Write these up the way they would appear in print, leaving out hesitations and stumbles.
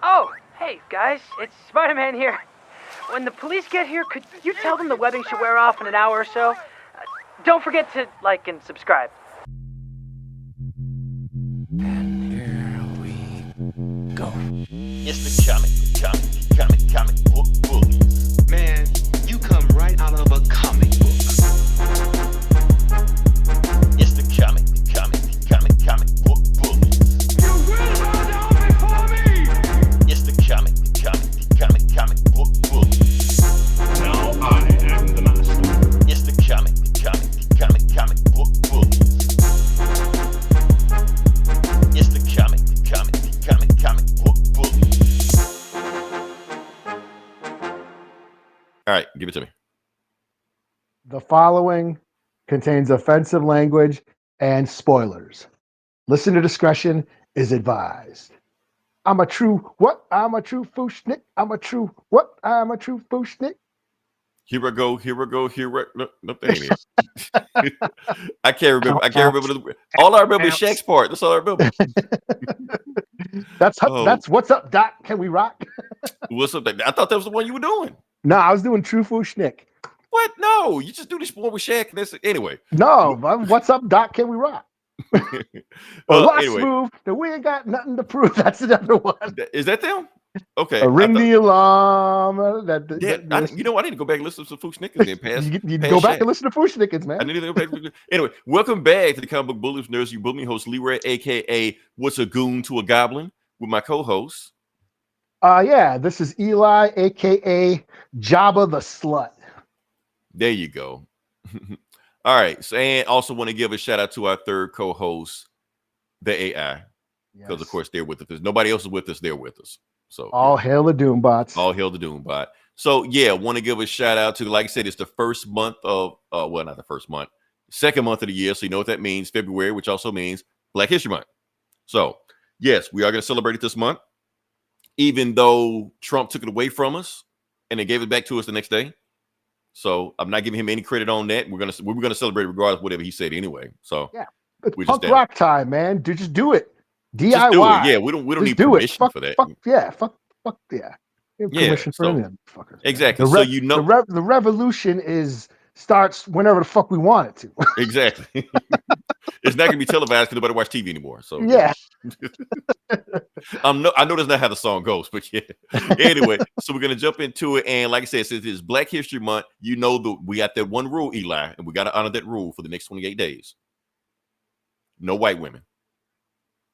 Oh, hey, guys, it's Spider-Man here. When the police get here, could you tell them the webbing should wear off in an hour or so? Don't forget to like and subscribe. And here we go. It's the comic book bullies. Man, you come right out of a comic book. It's the comic book bullies. You will bow down before me! It's the comic book bullies. Now I am the master. It's the comic book bullies. It's the comic book bullies. All right, give it to me. The following contains offensive language and spoilers. Listener discretion is advised. I'm a true fooshnick. I'm a true fooshnick. Here we go. No, that ain't it. I can't remember. All I remember is Shaq's part. That's all I remember. That's what's up, Doc? Can we rock? What's up? I thought that was the one you were doing. No, I was doing true fooshnick. What? No, you just do this one with Shaq. And that's it. Anyway. No, what's up, Doc? Can we rock? Anyway. Move that we ain't got nothing to prove. That's another one. Is that them? Okay. Ring the alarm. I need to go back and listen to some Fooshnickers and pass. You go back and listen to Fooshnickers, man. I need to go back. Anyway, welcome back to the Comic Book Bullies Nerds. You bully host Leroy, aka What's a Goon to a Goblin, with my co-host. This is Eli, aka Jabba the Slut. There you go. All right. So, and also want to give a shout out to our third co-host, the AI, because of course they're with us. If nobody else is with us, they're with us. So all hail the Doombots. All hail the Doombot. So yeah, want to give a shout out to, like I said, it's the first month of not the first month, second month of the year. So you know what that means, February, which also means Black History Month. So yes, we are going to celebrate it this month, even though Trump took it away from us and then gave it back to us the next day. So I'm not giving him any credit on that. We're gonna celebrate regardless of whatever he said anyway. So yeah, it's punk rock time, man. Just do it. DIY. Just do it. Yeah, we don't need permission for that. Fuck yeah. Permission for them fuckers. Exactly. The revolution starts whenever the fuck we want it to. Exactly. It's not gonna be televised because nobody watch TV anymore. So yeah. I know that's not how the song goes, but yeah. Anyway, so we're gonna jump into it, and like I said, since it's Black History Month, we got that one rule, Eli, and we got to honor that rule for the next 28 days. No white women.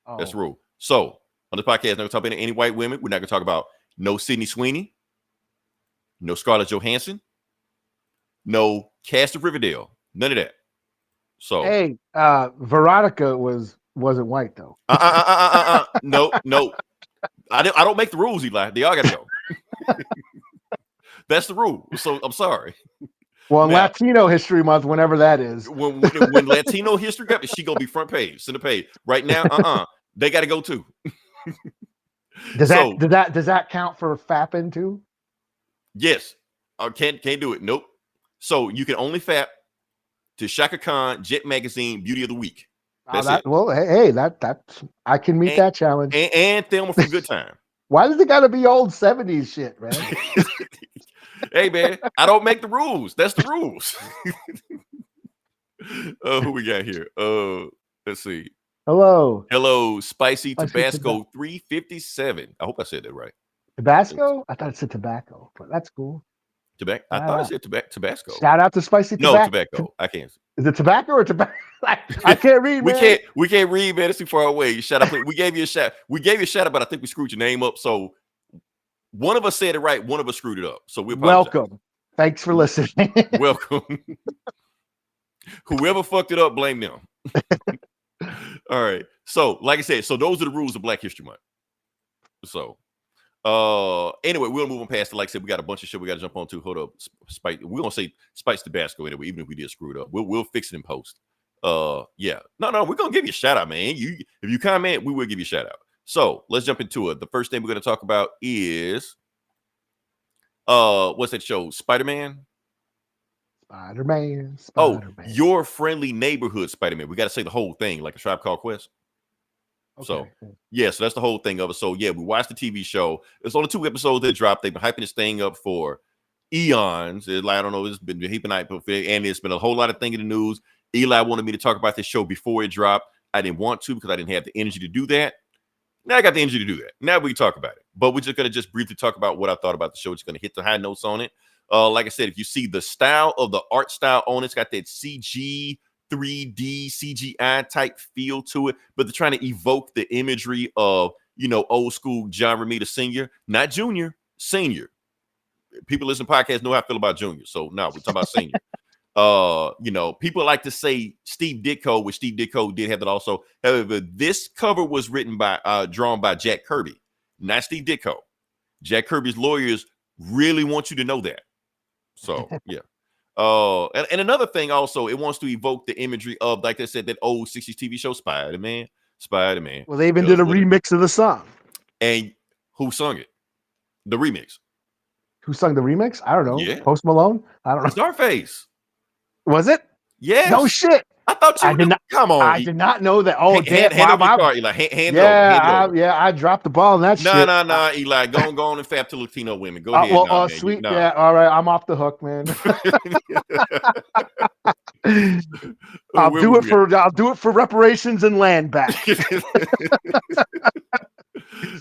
Oh. That's the rule. So on the podcast, we're not gonna talk about any white women. We're not gonna talk about no Sydney Sweeney, no Scarlett Johansson, no cast of Riverdale, none of that. So hey, Veronica wasn't white though. No. I don't make the rules, Eli. They all gotta go. That's the rule. So I'm sorry. Well, now, Latino History Month, whenever that is. When Latino History comes, she gonna be front page, center page. Right now, they gotta go too. Does that count for fapping too? Yes. Can't do it. Nope. So you can only fap to Shaka Khan, Jet Magazine, Beauty of the Week. That's it. Well, hey, that I can meet that challenge. And Thelma from Good Time. Why does it gotta be old 70s shit, man? Hey man, I don't make the rules. That's the rules. Who we got here? Let's see. Hello, Spicy Tabasco 357. I hope I said that right. Tabasco? I thought it said tobacco, but that's cool. Tobacco. I thought I said Tabasco. Shout out to Spicy Tobacco. No, tobacco. I can't. Is it tobacco or tobacco? I can't read. We can't read, man. It's too far away. Shout out. We gave you a shout. But I think we screwed your name up. So one of us said it right. One of us screwed it up. So we apologize. Welcome. Thanks for listening. Welcome. Whoever fucked it up, blame them. All right. So, like I said, those are the rules of Black History Month. So, anyway, we'll move on past it. Like I said, we got a bunch of shit we got to jump on to. Hold up. We're gonna say Spice Tabasco anyway, even if we did screw it up. We'll fix it in post. Yeah. No, we're gonna give you a shout out, man. If you comment, we will give you a shout out. So let's jump into it. The first thing we're gonna talk about is what's that show? Spider-Man. Oh, Your Friendly Neighborhood Spider-Man. We got to say the whole thing like a Tribe Called Quest. So Okay. yeah, so that's the whole thing of it. So yeah, we watched the TV show. It's only 2 episodes that dropped. They've been hyping this thing up for eons. It's like, I don't know, it's been heaping hype, and it's been a whole lot of thing in the news. Eli wanted me to talk about this show before it dropped. I didn't want to because I didn't have the energy to do that. Now I got the energy to do that. Now we can talk about it. But we're just gonna just briefly talk about what I thought about the show. Just gonna hit the high notes on it. Like I said, if you see the style of the art style on it, it's got that CG 3D CGI type feel to it, but they're trying to evoke the imagery of, old school John Romita Sr., not Junior, Senior. People listen to podcasts know how I feel about Junior. So no, we're talking about Senior. People like to say Steve Ditko, which Steve Ditko did have that also. However, this cover was drawn by Jack Kirby, not Steve Ditko. Jack Kirby's lawyers really want you to know that. So yeah. And another thing also, it wants to evoke the imagery of, like I said, that old 60s TV show, Spider-Man. Well, they even did a remix of the song. And who sung it? The remix. Who sung the remix? I don't know. Yeah. Post Malone? I don't know. Starface. Was it? Yes. No shit. I thought you did not. Come on. I did not know that. Oh, damn. Hand over your card, Eli. Hand over. I dropped the ball on that shit. No, Eli. Go on and fap to Latino women. Go ahead. Well, sweet. Yeah, all right. I'm off the hook, man. I'll do it for reparations and land back.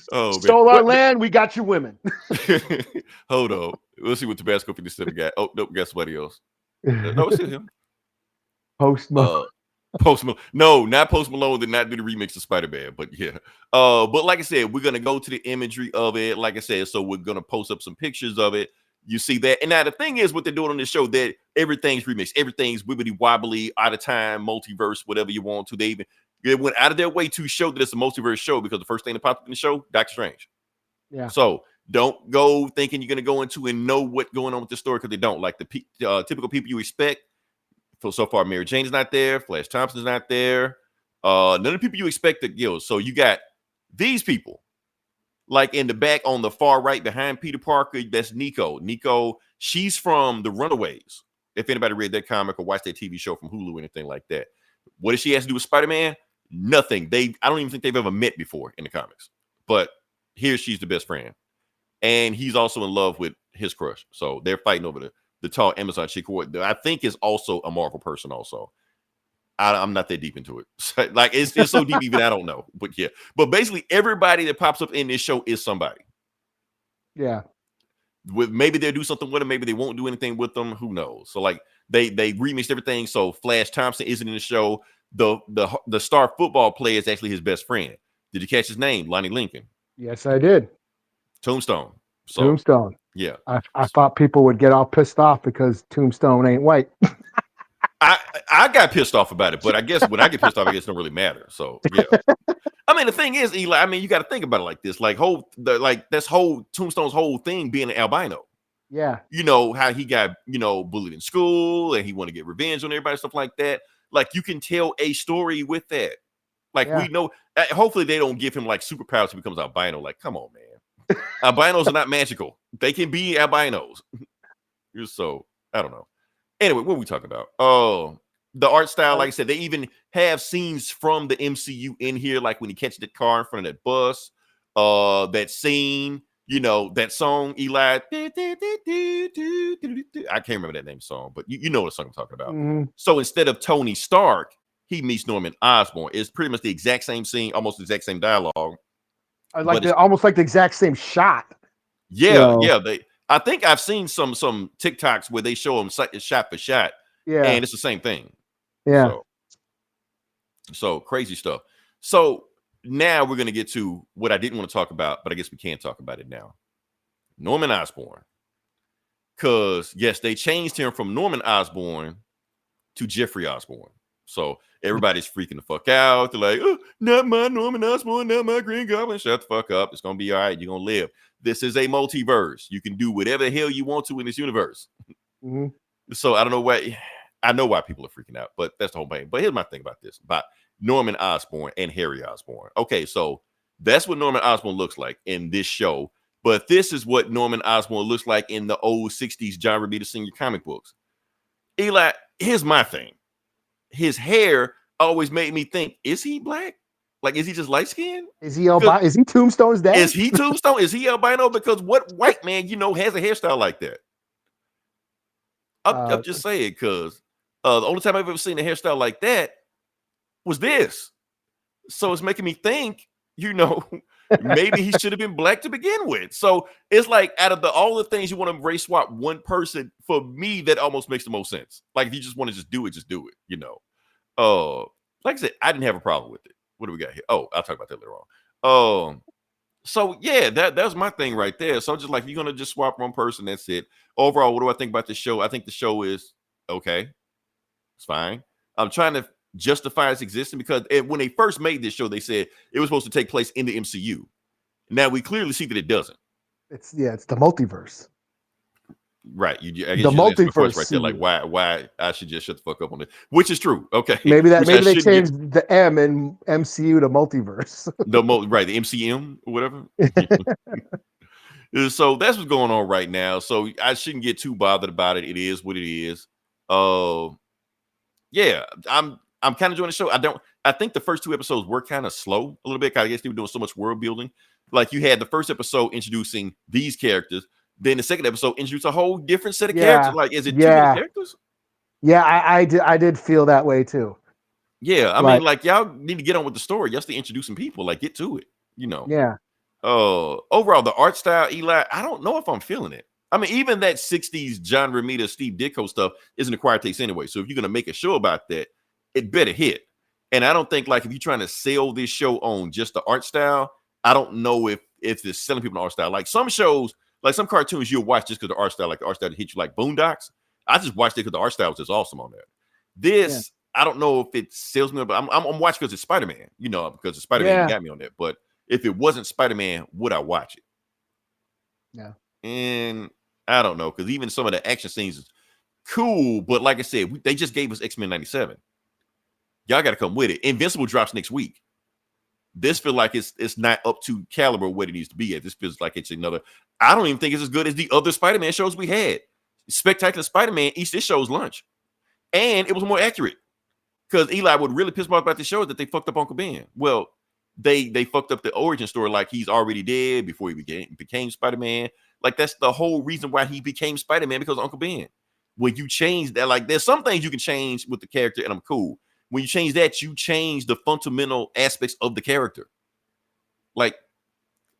Stole our land. We got your women. Hold on. Let's see what Tabasco 57 got. Oh, nope. We got somebody else. No, it's still him. Post Malone. Post Malone. No, not Post Malone. Did not do the remix of Spider-Man, but yeah. But like I said, we're gonna go to the imagery of it. Like I said, so we're gonna post up some pictures of it. You see that, and now the thing is, what they're doing on this show, that everything's remixed, everything's wibbly wobbly, out of time, multiverse, whatever you want to. They went out of their way to show that it's a multiverse show, because the first thing that popped up in the show, Doctor Strange. Yeah. So don't go thinking you're gonna go into and know what's going on with the story, because they don't. Like the typical people you expect. So far, Mary Jane is not there. Flash Thompson's not there. None of the people you expect to go. So you got these people, like in the back on the far right behind Peter Parker. That's Nico. Nico, she's from The Runaways. If anybody read that comic or watched that TV show from Hulu or anything like that, what does she have to do with Spider-Man? Nothing. I don't even think they've ever met before in the comics. But here she's the best friend, and he's also in love with his crush. So they're fighting over the tall Amazon chick, who I think is also a Marvel person. Also, I'm not that deep into it. Like it's so deep, even I don't know. But yeah, but basically everybody that pops up in this show is somebody. Yeah. Maybe they'll do something with them. Maybe they won't do anything with them. Who knows? So like they remixed everything. So Flash Thompson isn't in the show. The star football player is actually his best friend. Did you catch his name? Lonnie Lincoln. Yes, I did. Tombstone. So, Tombstone. Yeah. I thought people would get all pissed off because Tombstone ain't white. I got pissed off about it, but I guess when I get pissed off, I guess it don't really matter. So yeah. I mean, the thing is, Eli, I mean, you got to think about it like this. Like this whole Tombstone's whole thing being an albino. Yeah. You know, how he got, bullied in school and he want to get revenge on everybody, stuff like that. Like you can tell a story with that. Like we know, hopefully they don't give him like superpowers so he becomes albino. Like, come on, man. Albinos are not magical. They can be albinos. So I don't know. Anyway, what are we talking about? Oh, the art style. Like I said, they even have scenes from the MCU in here, like when he catches that car in front of that bus. That scene, that song, Eli. I can't remember that name song, but you know what song I'm talking about. Mm-hmm. So instead of Tony Stark, he meets Norman Osborn. It's pretty much the exact same scene, almost the exact same dialogue. Almost like the exact same shot. Yeah, yeah. I think I've seen some TikToks where they show them shot for shot. Yeah, and it's the same thing. Yeah. So crazy stuff. So now we're gonna get to what I didn't want to talk about, but I guess we can talk about it now. Norman Osborn, because yes, they changed him from Norman Osborn to Jeffrey Osborn. So everybody's freaking the fuck out. They're like, oh, not my Norman Osborn, not my Green Goblin. Shut the fuck up. It's going to be all right. You're going to live. This is a multiverse. You can do whatever the hell you want to in this universe. Mm-hmm. So I don't know why. I know why people are freaking out, but that's the whole thing. But here's my thing about this, about Norman Osborn and Harry Osborn. Okay, so that's what Norman Osborn looks like in this show. But this is what Norman Osborn looks like in the old 60s John Romita Sr. comic books. Eli, here's my thing. His hair always made me think, is he black? Like, is he just light skinned? Is he albino? Is he Tombstone's dad? Is he Tombstone? Is he albino? Because what white man has a hairstyle like that? I'm just saying, because the only time I've ever seen a hairstyle like that was this. So it's making me think, maybe he should have been black to begin with. So it's like, out of all the things you want to race swap one person, for me, that almost makes the most sense. Like, if you just want to just do it, like I said, I didn't have a problem with it. What do we got here? Oh, I'll talk about that later on. So yeah, that's my thing right there. So just like, if you're gonna just swap one person, that's it. Overall, what do I think about the show? I think the show is okay. It's fine. I'm trying to justify its existence because when they first made this show, they said it was supposed to take place in the MCU. Now we clearly see that it doesn't. It's the multiverse. Right. I guess the multiverse right there. Like, why I should just shut the fuck up on it, which is true. Okay. Maybe they changed the M in MCU to multiverse. Right, the MCM or whatever. So that's what's going on right now. So I shouldn't get too bothered about it. It is what it is. Yeah, I'm kind of enjoying the show. I think the first 2 episodes were kind of slow a little bit. I guess they were doing so much world building. Like, you had the first episode introducing these characters. Then the second episode introduced a whole different set of characters. Like, is it too many characters? Yeah, I did feel that way too. Yeah, I mean, like, y'all need to get on with the story. Y'all still introducing people. Like, get to it. Yeah. Overall, the art style, Eli, I don't know if I'm feeling it. I mean, even that 60s John Romita, Steve Ditko stuff isn't acquired taste anyway. So if you're gonna make a show about that, it better hit. And I don't think, like, if you're trying to sell this show on just the art style, I don't know if it's selling people on art style. Like, some shows. Like, some cartoons you'll watch just because the art style, like the art style hit you, like Boondocks. I just watched it because the art style was just awesome on there. This, I don't know if it sells me, but I'm watching because it's Spider-Man, because the Spider-Man got me on that. But if it wasn't Spider-Man, would I watch it? Yeah. And I don't know, because even some of the action scenes is cool, but like I said, they just gave us X-Men 97. Y'all got to come with it. Invincible drops next week. This feels like it's not up to caliber what it needs to be at. This feels like it's another. I don't even think it's as good as the other Spider-Man shows we had. Spectacular Spider-Man eats this show's lunch, and it was more accurate. Because Eli would really piss me off about the show that they fucked up Uncle Ben. Well, they fucked up the origin story, like he's already dead before he became Spider-Man. Like, that's the whole reason why he became Spider-Man, because of Uncle Ben. When you change that, like, there's some things you can change with the character, and I'm cool. When you change that, you change the fundamental aspects of the character. Like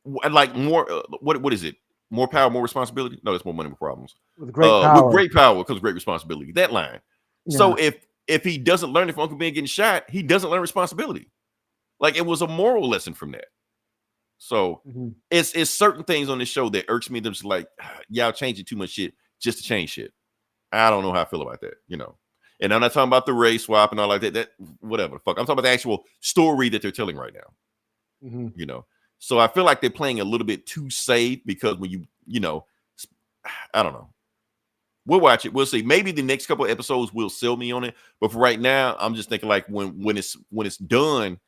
more, what is it? More power, more responsibility? No, it's more money, more problems. With great power. With great power comes great responsibility. That line. Yeah. So if he doesn't learn it from Uncle Ben getting shot, he doesn't learn responsibility. Like, it was a moral lesson from that. So it's certain things on this show that irks me. They're just like, y'all changing too much shit just to change shit. I don't know how I feel about that, And I'm not talking about the race swap and all like that. That whatever the fuck. I'm talking about the actual story that they're telling right now. So I feel like they're playing a little bit too safe, because when I don't know. We'll watch it. We'll see. Maybe the next couple of episodes will sell me on it. But for right now, I'm just thinking, like, when it's done,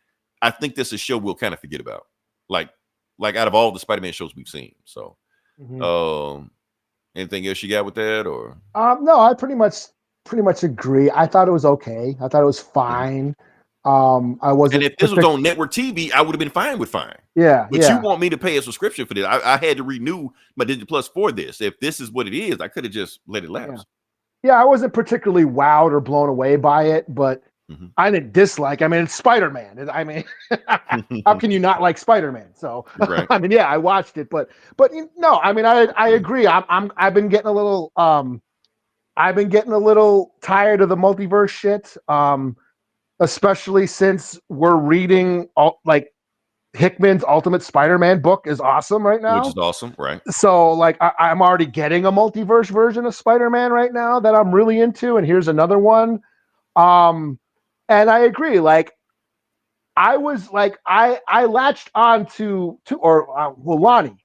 I think this is a show we'll kind of forget about. Like out of all the Spider-Man shows we've seen. So anything else you got with that, or no, I pretty much agree. I thought it was okay. I thought it was fine. I wasn't. And if this was on network TV, I would have been fine with fine. Yeah. But you want me to pay a subscription for this? I had to renew my Disney Plus for this. If this is what it is, I could have just let it lapse. Yeah, I wasn't particularly wowed or blown away by it, but I didn't dislike. I mean, it's Spider-Man. I mean, how can you not like Spider-Man? So, right. I mean, yeah, I watched it, but no, I mean, I agree. I've been getting a little tired of the multiverse shit. Especially since we're reading Hickman's Ultimate Spider-Man book is awesome right now. Which is awesome, right? So, like, I'm already getting a multiverse version of Spider-Man right now that I'm really into, and here's another one. And I agree. Like, I was like, I latched on to Lonnie.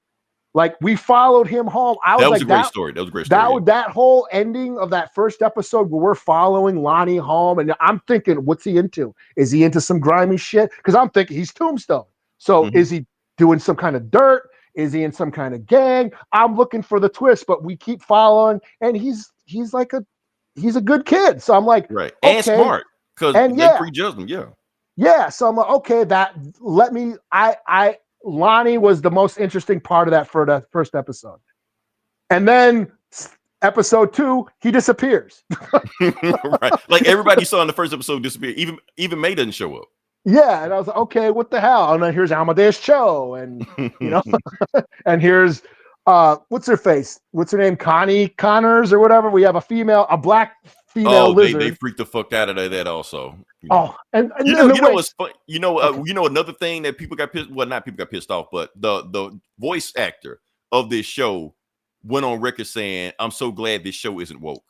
Like, we followed him home. That was a great story. That whole ending of that first episode where we're following Lonnie home, and I'm thinking, what's he into? Is he into some grimy shit? Because I'm thinking he's Tombstone. So is he doing some kind of dirt? Is he in some kind of gang? I'm looking for the twist, but we keep following, and he's a good kid. So I'm like, right, okay. And smart, because they prejudge him. Yeah. Yeah, so I'm like, okay, Lonnie was the most interesting part of that for the first episode. And then episode 2, he disappears. Right. Like everybody you saw in the first episode disappear. Even May doesn't show up. Yeah, and I was like, okay, what the hell? And then here's Amadeus Cho, and and here's what's her face? What's her name? Connie Connors or whatever. We have a black female lizard. They freaked the fuck out of that also. Oh, and you know what's fun? Another thing that people got pissed. Well, not people got pissed off, but the voice actor of this show went on record saying, "I'm so glad this show isn't woke."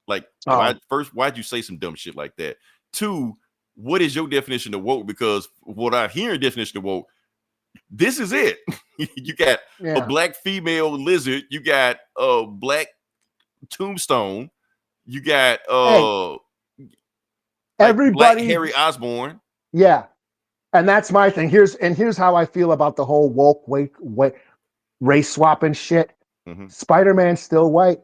Like, why'd you say some dumb shit like that? 2, what is your definition of woke? Because what I hear in definition of woke, this is it. You got a black female lizard. You got a black tombstone. You got everybody, Black Harry Osborn. Yeah, and that's my thing. Here's how I feel about the whole woke race swapping shit. Mm-hmm. Spider-Man's still white,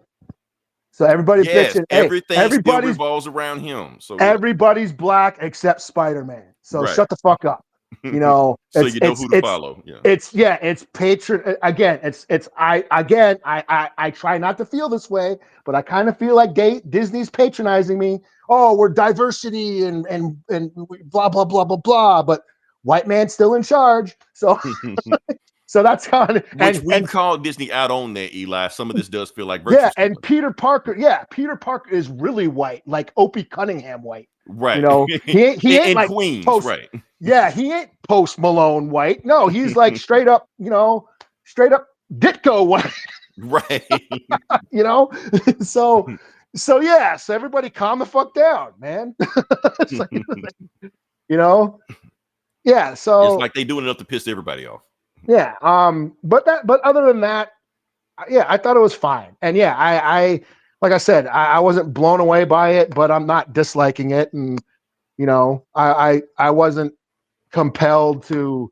so everybody's bitching. Everything still revolves around him. So everybody's black except Spider-Man. So shut the fuck up. So you know who to follow. Yeah. It's patron again. I try not to feel this way, but I kind of feel like Disney's patronizing me. Oh, we're diversity and blah blah blah blah blah, but white man's still in charge. So so that's kind of which we call Disney out on that, Eli. Some of this does feel like and Peter Parker is really white, like Opie Cunningham white. Right. He ain't like Queens, right. Yeah, he ain't Post Malone white. No, he's like straight up Ditko white. Right. So everybody calm the fuck down, man. It's like, yeah, so it's like they doing enough to piss everybody off. Yeah. But other than that, I thought it was fine. And I like I said, I wasn't blown away by it, but I'm not disliking it. And, I wasn't compelled to,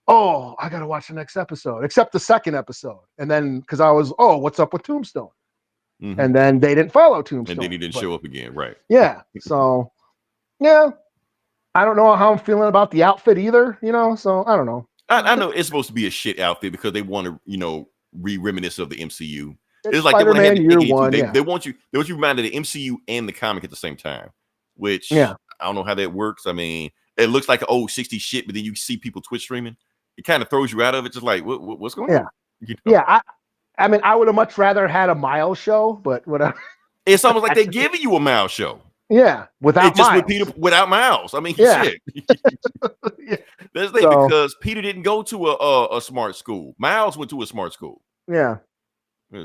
I got to watch the next episode, except the second episode. And then, because I was, what's up with Tombstone? Mm-hmm. And then they didn't follow Tombstone. And then he didn't show up again. Right. Yeah. So, yeah. I don't know how I'm feeling about the outfit either, so I don't know. I know it's supposed to be a shit outfit because they want to, reminisce of the MCU. It's like Spider-Man Year One. They want you reminded of the MCU and the comic at the same time, which I don't know how that works. I mean, it looks like old 60s shit, but then you see people Twitch streaming. It kind of throws you out of it. Just like, what's going on? Yeah. I mean, I would have much rather had a Miles show, but whatever. It's almost like they're giving you a Miles show. Yeah, without Miles. I mean, shit. That's the thing, because Peter didn't go to a smart school. Miles went to a smart school. Yeah.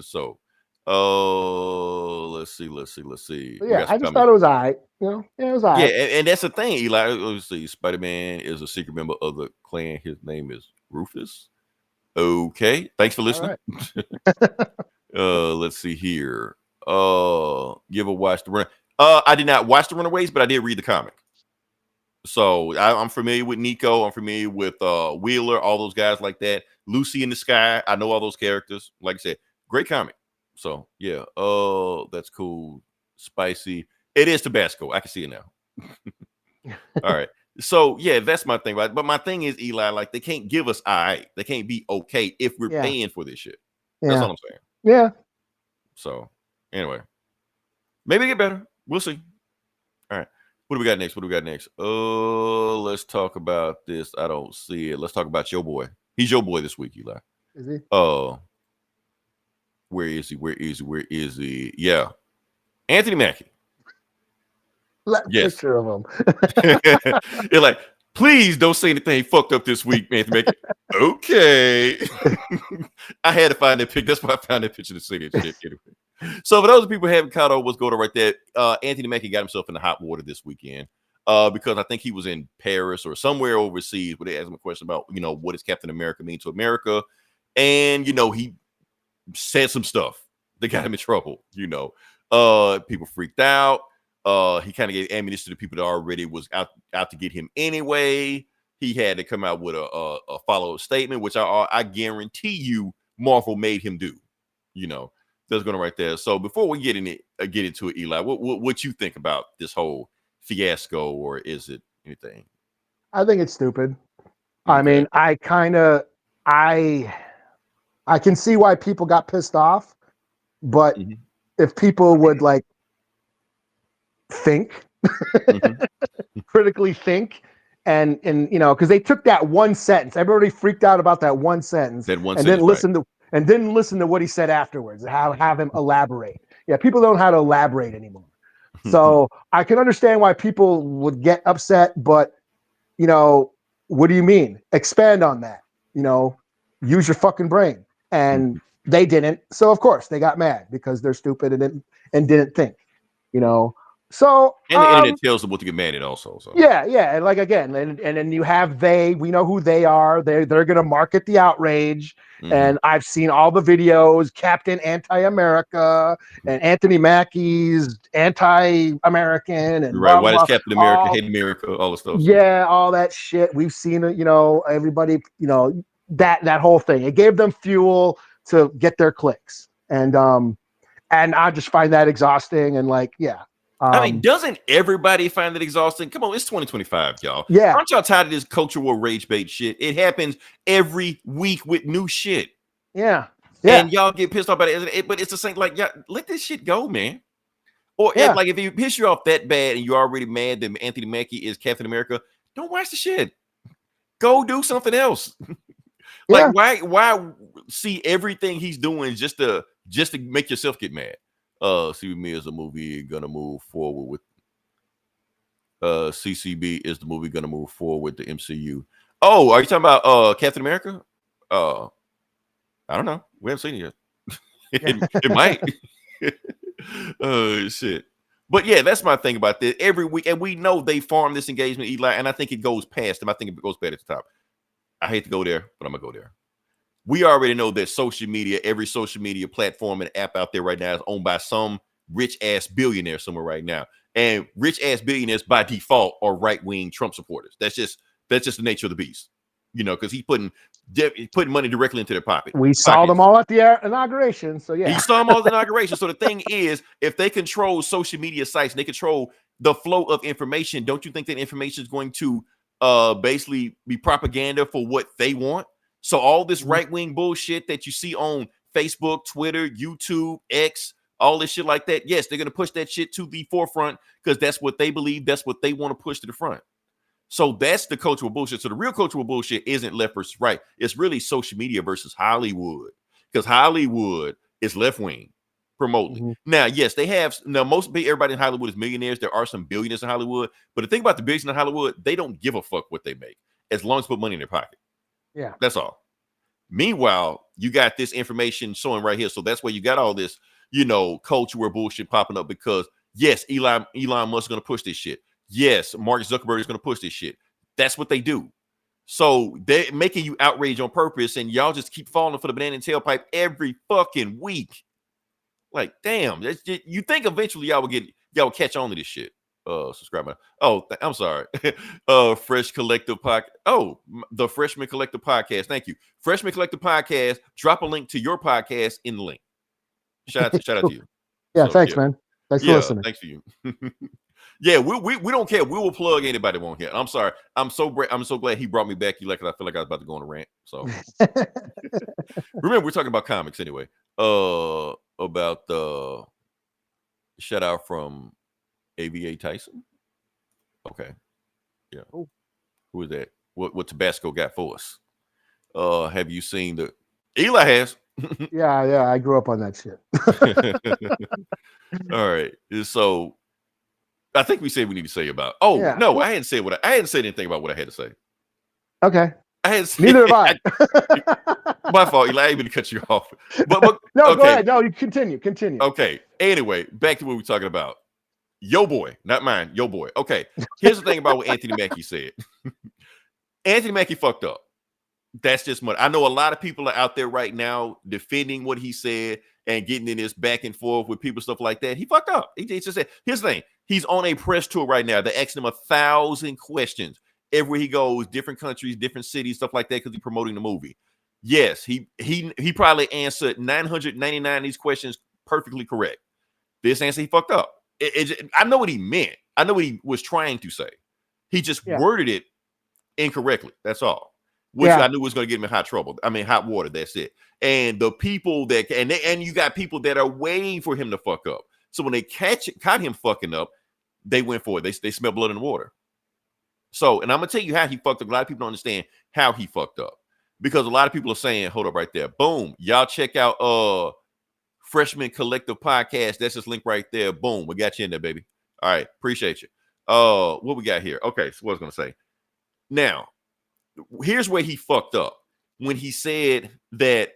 So, let's see. Yeah, I just thought it was all right. It was all right. Yeah, and that's the thing, Eli. Let's see. Spider-Man is a secret member of the clan. His name is Rufus. Okay, thanks for listening. Right. Let's see here. You ever watched the Run? I did not watch the Runaways, but I did read the comic. So I'm familiar with Nico. I'm familiar with Wheeler, all those guys like that. Lucy in the Sky. I know all those characters. Like I said, great comic. So yeah. That's cool. Spicy. It is Tabasco. I can see it now. All right. So yeah, that's my thing, right? But my thing is, Eli, like they can't give us they can't be okay if we're paying for this shit. Yeah. That's all I'm saying. Yeah. So anyway, maybe get better. We'll see. All right. What do we got next? Let's talk about this. I don't see it. Let's talk about your boy. He's your boy this week, Eli. Is he? Where is he? Yeah. Anthony Mackie. Picture of him. You're like, please don't say anything fucked up this week, Anthony Mackie. Okay. I had to find that pic. That's why I found that picture to say that shit. Anyway. So for those people who haven't caught on what's going on right there, Anthony Mackie got himself in the hot water this weekend because I think he was in Paris or somewhere overseas where they asked him a question about, what does Captain America mean to America? And, he said some stuff that got him in trouble, people freaked out. He kind of gave ammunition to people that already was out to get him anyway. He had to come out with a follow-up statement, which I guarantee you Marvel made him do, That's going right there. So before we get into it, Eli, what you think about this whole fiasco, or is it, anything? I think it's stupid. I Okay. mean, I can see why people got pissed off, but Mhm. if people would like think, Mhm. critically think, and you know, because they took that one sentence, everybody freaked out about that one sentence, That one and sentence, didn't listen to what he said afterwards. Have him elaborate. Yeah, people don't know how to elaborate anymore. So I can understand why people would get upset, but you know, what do you mean? Expand on that. You know, use your fucking brain. And they didn't. So of course they got mad because they're stupid and didn't think. You know. So and the internet tells them what to get mad at also. So yeah, and like again, and then you have we know who they are. They're gonna market the outrage. And I've seen all the videos, Captain Anti-America and Anthony Mackie's anti-American and right. blah Why does blah. Captain America hate America? All the stuff. Yeah, all that shit. We've seen it, you know, everybody, you know, that whole thing. It gave them fuel to get their clicks. And I just find that exhausting and like, yeah. I mean, doesn't everybody find it exhausting? Come on, it's 2025, y'all. Yeah. Aren't y'all tired of this culture war rage bait shit? It happens every week with new shit. Yeah. And y'all get pissed off about it. But it's the same, like, yeah, let this shit go, man. Or like if it piss you off that bad and you're already mad that Anthony Mackie is Captain America, don't watch the shit. Go do something else. Like why see everything he's doing just to make yourself get mad? See me as a movie gonna move forward with CCB is the movie gonna move forward with the MCU. Oh, are you talking about Captain America? I don't know. We haven't seen it yet. it might. Oh shit. But yeah, that's my thing about this. Every week, and we know they farm this engagement, Eli, and I think it goes past them. I think it goes past the top. I hate to go there, but I'm gonna go there. We already know that social media, every social media platform and app out there right now is owned by some rich ass billionaire somewhere right now. And rich ass billionaires by default are right wing Trump supporters. That's just the nature of the beast, you know, because he's putting money directly into their pocket. We saw them all at the inauguration. So yeah, he saw them all at the inauguration. So the thing is, if they control social media sites and they control the flow of information, don't you think that information is going to basically be propaganda for what they want? So all this right-wing bullshit that you see on Facebook, Twitter, YouTube, X, all this shit like that, yes, they're going to push that shit to the forefront because that's what they believe. That's what they want to push to the front. So that's the cultural bullshit. So the real cultural bullshit isn't left versus right. It's really social media versus Hollywood, because Hollywood is left-wing promoting. Now, yes, they have everybody in Hollywood is millionaires. There are some billionaires in Hollywood, but the thing about the billionaires in Hollywood, they don't give a fuck what they make as long as they put money in their pocket. Yeah, that's all. Meanwhile, you got this information showing right here. So that's where you got all this, you know, cultural bullshit popping up because yes, Elon Musk is going to push this shit. Yes, Mark Zuckerberg is going to push this shit. That's what they do. So they're making you outrage on purpose, and y'all just keep falling for the banana and tailpipe every fucking week. Like, damn, you think eventually y'all will catch on to this shit. Subscribe. I'm sorry. Fresh Collective Podcast. Oh, the Freshman Collective Podcast. Thank you. Freshman Collective Podcast. Drop a link to your podcast in the link. Shout out to you. Yeah, so, thanks, man. Thanks for listening. Thanks for you. Yeah, we don't care. We will plug anybody won't hear. I'm sorry. I'm so glad he brought me back. You like it? I feel like I was about to go on a rant. So remember, we're talking about comics anyway. About the shout out from AVA Tyson. Okay. Yeah. Ooh. Who is that? What Tabasco got for us? Have you seen the Eli has? Yeah, I grew up on that shit. All right. So I think we said we need to say about. Oh yeah. No, I hadn't said anything about what I had to say. Okay. I hadn't said, neither have I. My fault, Eli. I ain't gonna cut you off. But no, okay. Go ahead. No, you continue. Okay. Anyway, back to what we're talking about. Yo boy, not mine. Yo boy. Okay. Here's the thing about what Anthony Mackie said. Anthony Mackie fucked up. That's just what I know. A lot of people are out there right now defending what he said and getting in this back and forth with people, stuff like that. He fucked up. He just said, here's the thing. He's on a press tour right now. They're asking him 1,000 questions everywhere he goes, different countries, different cities, stuff like that, because he's promoting the movie. Yes, he probably answered 999 of these questions perfectly correct. This answer, he fucked up. I know what he meant. I know what he was trying to say. He just Yeah. worded it incorrectly. That's all. Which I knew was going to get him in hot trouble. I mean, hot water. That's it. And the people that and you got people that are waiting for him to fuck up. So when they caught him fucking up, they went for it. They smell blood in the water. So, and I'm gonna tell you how he fucked up. A lot of people don't understand how he fucked up because a lot of people are saying, "Hold up, right there, boom, y'all check out Freshman Collective Podcast. That's this link right there. Boom, we got you in there, baby. All right, appreciate you. What we got here? Okay, so what I was gonna say now." Here's where he fucked up when he said that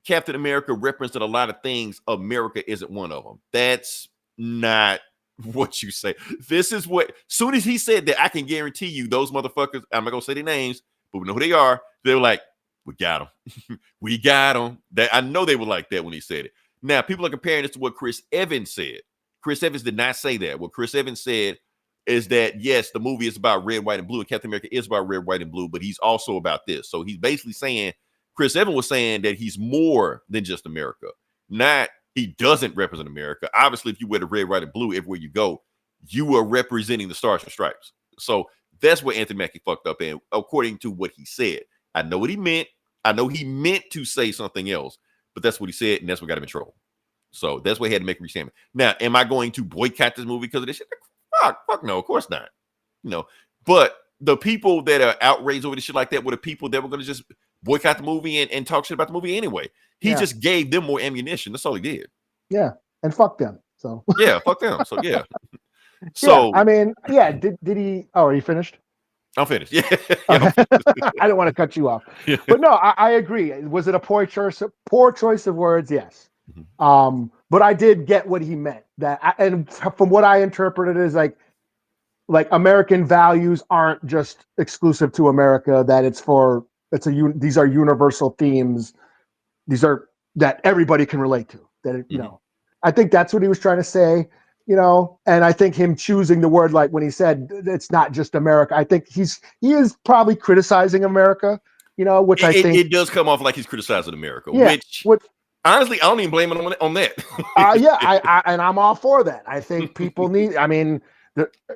Captain America represented a lot of things. America isn't one of them. That's not what you say. This is what, soon as he said that, I can guarantee you those motherfuckers, I'm not gonna say their names, but we know who they are. They were like, we got them. We got them. I know they were like that when he said it. Now, people are comparing this to what Chris Evans said. Chris Evans did not say that. What Chris Evans said is that, yes, the movie is about red, white, and blue, and Captain America is about red, white, and blue, but he's also about this. So he's basically saying, Chris Evans was saying that he's more than just America. Not, he doesn't represent America. Obviously, if you wear the red, white, and blue everywhere you go, you are representing the Stars and Stripes. So that's what Anthony Mackie fucked up in, according to what he said. I know what he meant. I know he meant to say something else, but that's what he said, and that's what got him in trouble. So that's what he had to make a restatement. Now, am I going to boycott this movie because of this shit? Fuck no, of course not. You know, but the people that are outraged over this shit like that were the people that were going to just boycott the movie and talk shit about the movie anyway. He just gave them more ammunition. That's all he did. Yeah, and fuck them. So yeah, fuck them. So yeah. So I mean, yeah. Did he? Oh, are you finished? I'm finished. Yeah, I'm finished. I didn't want to cut you off, but no, I agree. Was it a poor choice of words? Yes. Mm-hmm. But I did get what he meant. And from what I interpreted is like American values aren't just exclusive to America. That these are universal themes. These are that everybody can relate to. That you know, I think that's what he was trying to say. You know, and I think him choosing the word, like when he said it's not just America, I think he is probably criticizing America. You know, which I think it does come off like he's criticizing America. Yeah, which honestly, I don't even blame him on that. And I'm all for that. I think people need. I mean,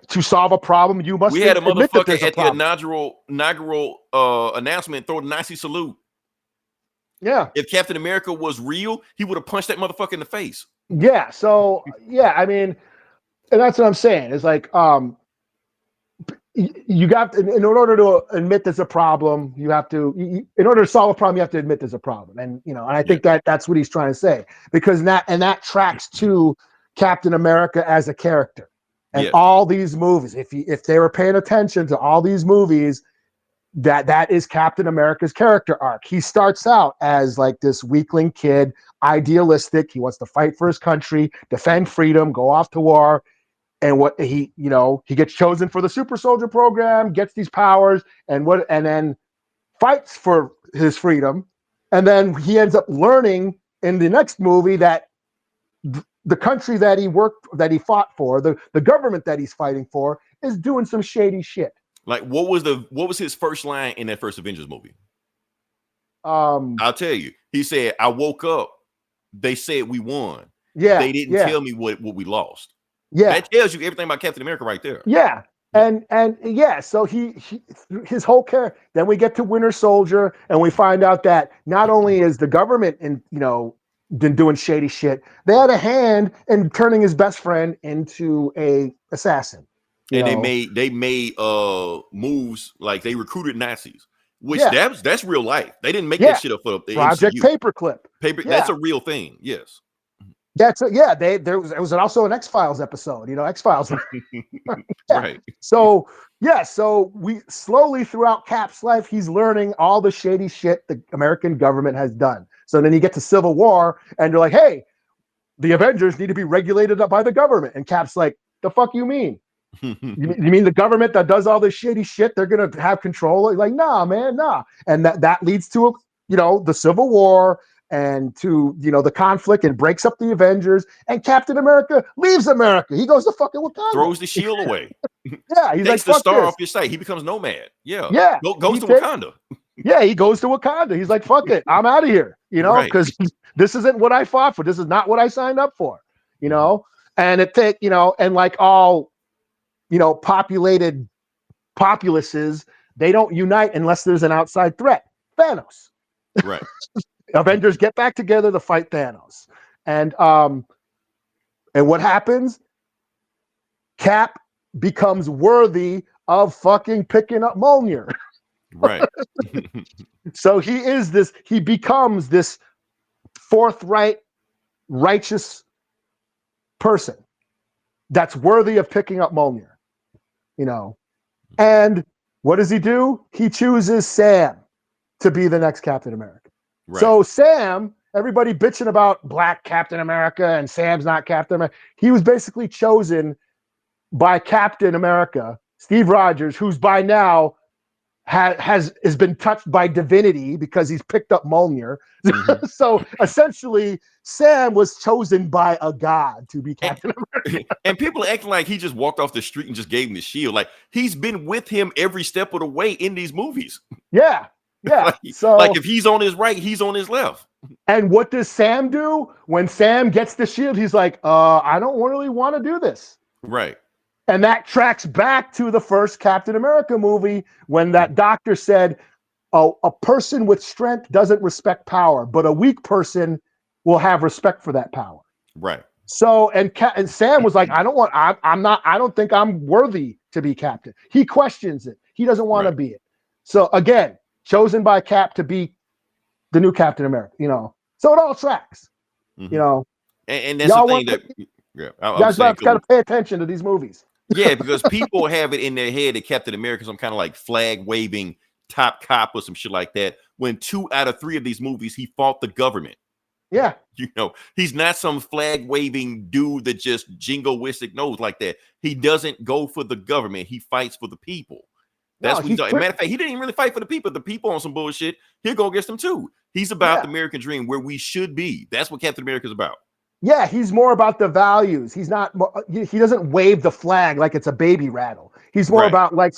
to solve a problem, you must. We had a motherfucker at the inaugural announcement throw the Nazi salute. Yeah. If Captain America was real, he would have punched that motherfucker in the face. Yeah. So yeah, I mean, and that's what I'm saying. It's like you got in order to admit there's a problem, you have to in order to solve a problem, you have to admit there's a problem. And you know, and I think that's what he's trying to say, because that tracks to Captain America as a character. And all these movies, if they were paying attention to all these movies, that is Captain America's character arc. He starts out as like this weakling kid, idealistic. He wants to fight for his country, defend freedom, go off to war. And what he gets chosen for the super soldier program, gets these powers, and then fights for his freedom. And then he ends up learning in the next movie that the country that he fought for, the government that he's fighting for, is doing some shady shit. Like what was his first line in that first Avengers movie? I'll tell you. He said, "I woke up. They said we won. Yeah, they didn't tell me what we lost." Yeah, that tells you everything about Captain America right there. Yeah, and yeah, so he his whole character. Then we get to Winter Soldier, and we find out that not only is the government been doing shady shit, they had a hand in turning his best friend into a assassin. And they made moves, like they recruited Nazis, which that's real life. They didn't make that shit up for the Project MCU. Paperclip. That's a real thing. Yes. There was also an X-Files episode, X-Files. Right. So we slowly throughout Cap's life, he's learning all the shady shit the American government has done. So then you get to Civil War and they're like, hey, the Avengers need to be regulated by the government. And Cap's like, the fuck you mean? You mean the government that does all this shady shit, they're going to have control? Like, nah, man, nah. And that leads to, the Civil War and to, the conflict, and breaks up the Avengers, and Captain America leaves America. He goes to fucking Wakanda. Throws the shield away. Yeah. He's takes like, the star this. off your sight. He becomes nomad. Yeah. Yeah. Goes to Wakanda. Yeah. He goes to Wakanda. He's like, fuck it. I'm out of here, because this isn't what I fought for. This is not what I signed up for, and it take, and like all, populated populaces, they don't unite unless there's an outside threat. Thanos. Right. Avengers get back together to fight Thanos. And what happens? Cap becomes worthy of fucking picking up Mjolnir. Right. So he becomes this forthright, righteous person that's worthy of picking up Mjolnir, you know. And what does he do? He chooses Sam to be the next Captain America. Right. So Sam, everybody bitching about Black Captain America and Sam's not Captain America. He was basically chosen by Captain America, Steve Rogers, who's by now has been touched by divinity because he's picked up Mjolnir. Mm-hmm. So essentially, Sam was chosen by a god to be Captain America. And people are acting like he just walked off the street and just gave him the shield. Like he's been with him every step of the way in these movies. Yeah. like, so, like if he's on his right, he's on his left. And what does Sam do? When Sam gets the shield, he's like, I don't really want to do this. Right. And that tracks back to the first Captain America movie when that doctor said, oh, a person with strength doesn't respect power, but a weak person will have respect for that power. Right. So, and Sam was like, I don't think I'm worthy to be captain. He questions it. He doesn't want to be it. So again, chosen by Cap to be the new Captain America, you know. So it all tracks, you know. And that's the thing that you guys got to pay attention to these movies. Yeah, because people have it in their head that Captain America is some kind of like flag waving top cop or some shit like that. When 2 out of 3 of these movies, he fought the government. Yeah. You know, he's not some flag waving dude that just jingoistic knows like that. He doesn't go for the government. He fights for the people. That's what he's doing. Matter of fact, he didn't even really fight for the people. The people on some bullshit, he'll go against them too. He's about the American dream, where we should be. That's what Captain America is about. Yeah, he's more about the values. He's not. He doesn't wave the flag like it's a baby rattle. He's more about like,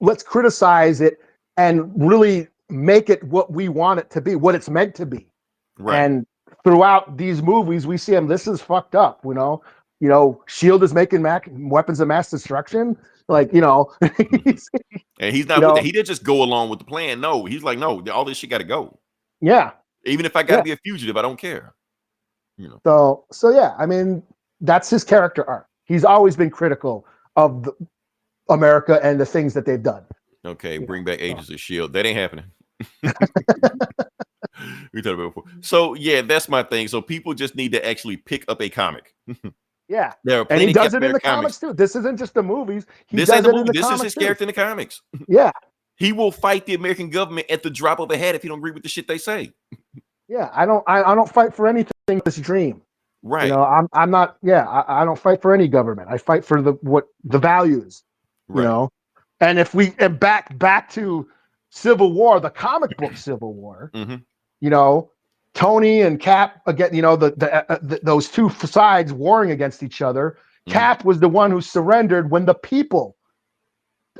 let's criticize it and really make it what we want it to be, what it's meant to be. Right. And throughout these movies, we see him. This is fucked up. You know, Shield is making weapons of mass destruction. Like, you know, and he's not. He didn't just go along with the plan. No, he's like, no, all this shit got to go. Yeah. Even if I got to be a fugitive, I don't care. You know. So yeah, I mean, that's his character arc. He's always been critical of America and the things that they've done. Okay, bring back Agents of S.H.I.E.L.D. That ain't happening. We talked about before. So yeah, that's my thing. So people just need to actually pick up a comic. Yeah, and he does it in the comics too. This isn't just the movies. This is his character in the comics. Yeah, he will fight the American government at the drop of a hat if he don't agree with the shit they say. Yeah, I don't fight for anything. This dream, right? You know, I'm not. Yeah, I don't fight for any government. I fight for the values. You know, and if we back to Civil War, the comic book Civil War. You know, Tony and Cap again. You know, those two sides warring against each other. Cap was the one who surrendered when the people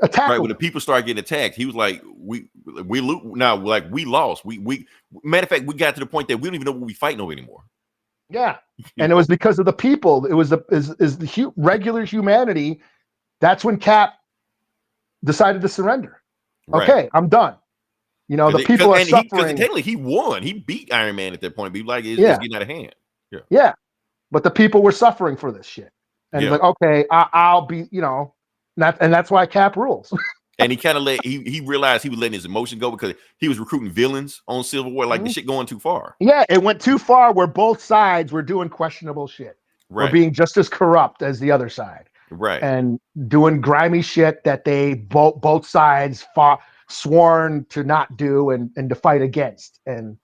attacked. Right, when the people started getting attacked, he was like, "We lost. We matter of fact, we got to the point that we don't even know what we fighting over anymore." Yeah, and it was because of the people. It was the regular humanity. That's when Cap decided to surrender. Right. Okay, I'm done. You know, the people are suffering. Technically, he won. He beat Iron Man at that point. But like, it's getting out of hand. Yeah, but the people were suffering for this shit. And like, okay, I'll be. You know, that's why Cap rules. And he kind of he realized he was letting his emotion go because he was recruiting villains on Civil War. Like the shit going too far. Yeah, it went too far where both sides were doing questionable shit. Right. Or being just as corrupt as the other side. Right. And doing grimy shit that they both sides sworn to not do and to fight against. And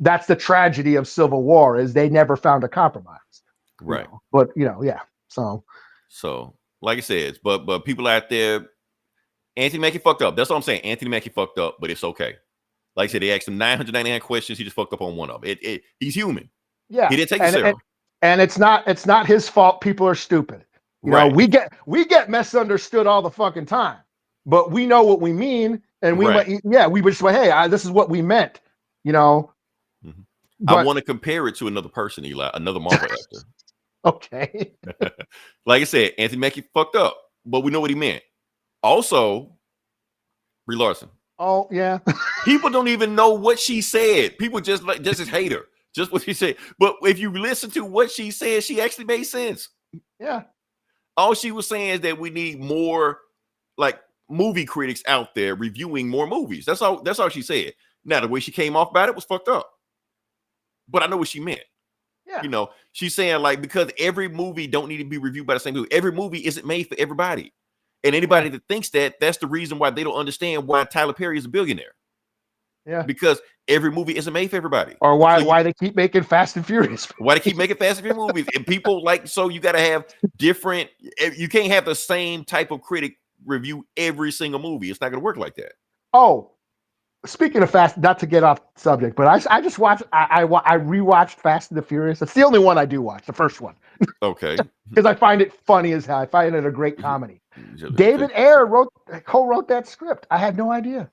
that's the tragedy of Civil War is they never found a compromise. Right. You know? But yeah. So like I said, but people out there, Anthony Mackie fucked up. That's what I'm saying. Anthony Mackie fucked up, but it's okay. Like I said, they asked him 999 questions. He just fucked up on one of them. He's human. Yeah. He didn't take it serious. And it's not his fault. People are stupid. You know, we get misunderstood all the fucking time, but we know what we mean. And we would just say, hey, this is what we meant, you know. I want to compare it to another person, Eli, another Marvel actor. Okay. Like I said, Anthony Mackie fucked up, but we know what he meant. Also, Brie Larson. Oh yeah. People don't even know what she said. People just hate her. Just what she said. But if you listen to what she said, she actually made sense. Yeah. All she was saying is that we need more like movie critics out there reviewing more movies. That's all she said. Now the way she came off about it was fucked up. But I know what she meant. Yeah. You know, she's saying like because every movie don't need to be reviewed by the same movie. Every movie isn't made for everybody. And anybody that thinks that's the reason why they don't understand why Tyler Perry is a billionaire. Yeah. Because every movie isn't made for everybody. Or why they keep making Fast and Furious. Why they keep making Fast and Furious movies. And people like, so you got to have different, you can't have the same type of critic review every single movie. It's not going to work like that. Oh, speaking of Fast, not to get off subject, but I just watched, I rewatched Fast and the Furious. It's the only one I do watch, the first one. Okay. Because I find it funny as hell. I find it a great comedy. David Ayer co-wrote that script. I had no idea.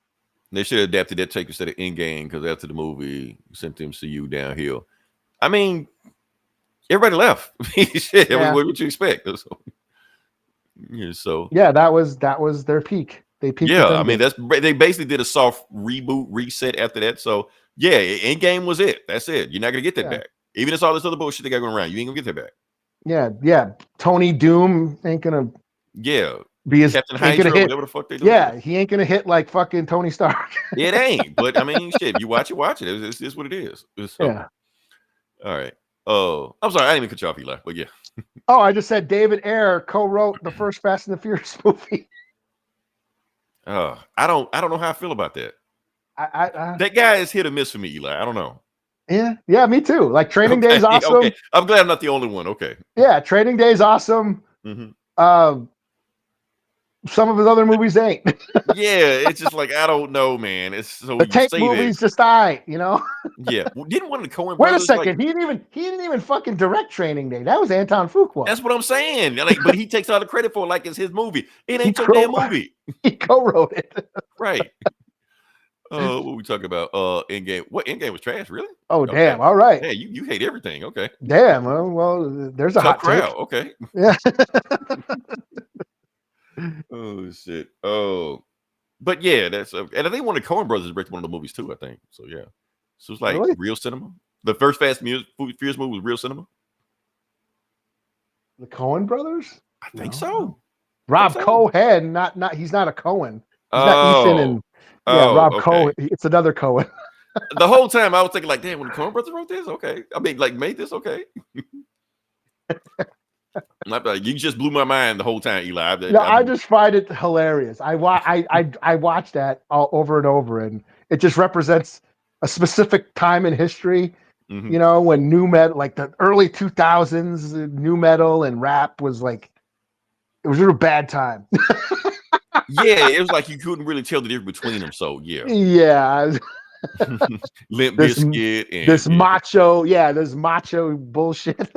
They should have adapted that take instead of Endgame because after the movie sent MCU downhill. I mean, everybody left. Shit, Yeah. what would you expect? So yeah, that was their peak. They peaked. Yeah, I mean they basically did a soft reboot reset after that. So yeah, Endgame was it. That's it. You're not gonna get that back. Even if all this other bullshit they got going around, you ain't gonna get that back. Yeah. Tony Doom ain't gonna be as Captain Hydra, whatever the fuck they do. Yeah, he ain't gonna hit like fucking Tony Stark. It ain't. But I mean, shit. You watch it. It's what it is. Yeah. All right. Oh, I'm sorry. I didn't even cut you off, Eli. But yeah. Oh, I just said David Ayer co-wrote the first Fast and the Furious movie. I don't know how I feel about that. I That guy is hit or miss for me, Eli. I don't know. Yeah, me too. Like Training Day is awesome. Okay. I'm glad I'm not the only one. Okay. Yeah, Training Day is awesome. Mm-hmm. Some of his other movies ain't. Yeah, it's just like I don't know, man. It's so the Tank movies just ain't, you know. Yeah, well, didn't one of the Coen Wait brothers? a second, he didn't even fucking direct Training Day. That was Anton Fuqua. That's what I'm saying. Like, but he takes all the credit for it like it's his movie. It ain't your damn movie. He co-wrote it. Right. What we talking about? Endgame. What Endgame was trash? Really? Oh okay. damn! All right. Hey, you hate everything. Okay. Damn. Well, there's a tough hot crowd. take. Okay. Yeah. Oh shit. Oh, but yeah, that's and I think one of the Coen brothers directed one of the movies too. I think so. Yeah. So it's like Really? real cinema. The first Fast and Furious movie was real cinema. The Coen brothers? I think so. Rob Cohen, not he's not a Coen. He's not Ethan and Rob Cohen. It's another Cohen. The whole time I was thinking, like, damn, when the Coen brothers wrote this, okay. I mean, like, made this, okay. You just blew my mind the whole time, Eli. I just find it hilarious. I watch that all over and over, and it just represents a specific time in history. Mm-hmm. You know, when new metal, like the early 2000s, new metal and rap was like, it was a real bad time. Yeah, it was like you couldn't really tell the difference between them. So yeah, yeah. Limp Bizkit and this macho bullshit.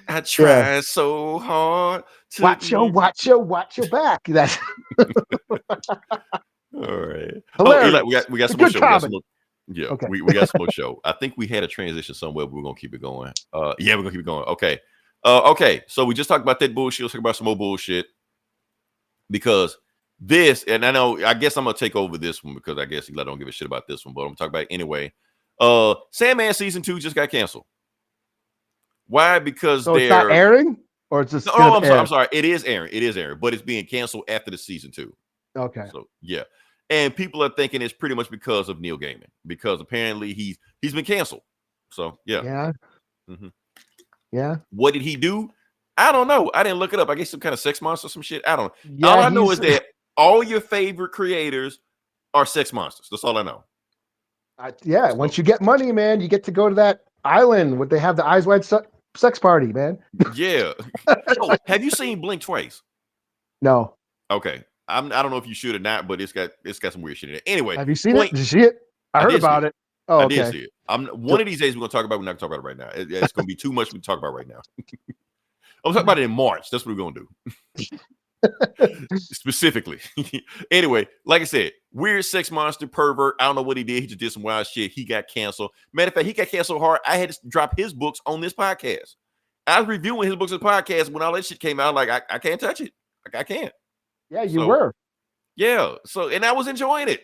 I try so hard to watch your back. That's all right. Hilarious. Oh, Eli, we got some more show. Yeah, okay. we got some more show. I think we had a transition somewhere, but we're gonna keep it going. Yeah, we're gonna keep it going. Okay. Okay. So we just talked about that bullshit. Let's talk about some more bullshit. Because this, and I guess I'm gonna take over this one because I guess Eli don't give a shit about this one, but I'm gonna talk about it anyway. Sandman season 2 just got canceled. Why? Because it's not airing, or it's just I'm sorry. It is airing, but it's being canceled after the season 2. Okay. So yeah. And people are thinking it's pretty much because of Neil Gaiman, because apparently he's been canceled. So yeah. Yeah. Mm-hmm. Yeah. What did he do? I don't know. I didn't look it up. I guess some kind of sex monster or some shit. I don't know. Yeah, all I know is that all your favorite creators are sex monsters. That's all I know. Once you get money, man, you get to go to that island where they have the Eyes Wide sex party, man. Yeah. Oh, have you seen Blink Twice? No. Okay. I don't know if you should or not, but it's got some weird shit in it. Anyway, have you seen it? Did you see it? I heard about it. Oh, I okay. did see it. One of these days we're gonna talk about it. We're not gonna talk about it right now. It's gonna be too much to talk about right now. I'm talking about it in March. That's what we're gonna do. Specifically. Anyway, like I said, weird sex monster pervert. I don't know what he did. He just did some wild shit. He got canceled. Matter of fact, he got canceled hard. I had to drop his books on this podcast. I was reviewing his books on the podcast when all that shit came out. Like, I can't touch it. Like, I can't. Yeah, you were. Yeah. So, and I was enjoying it,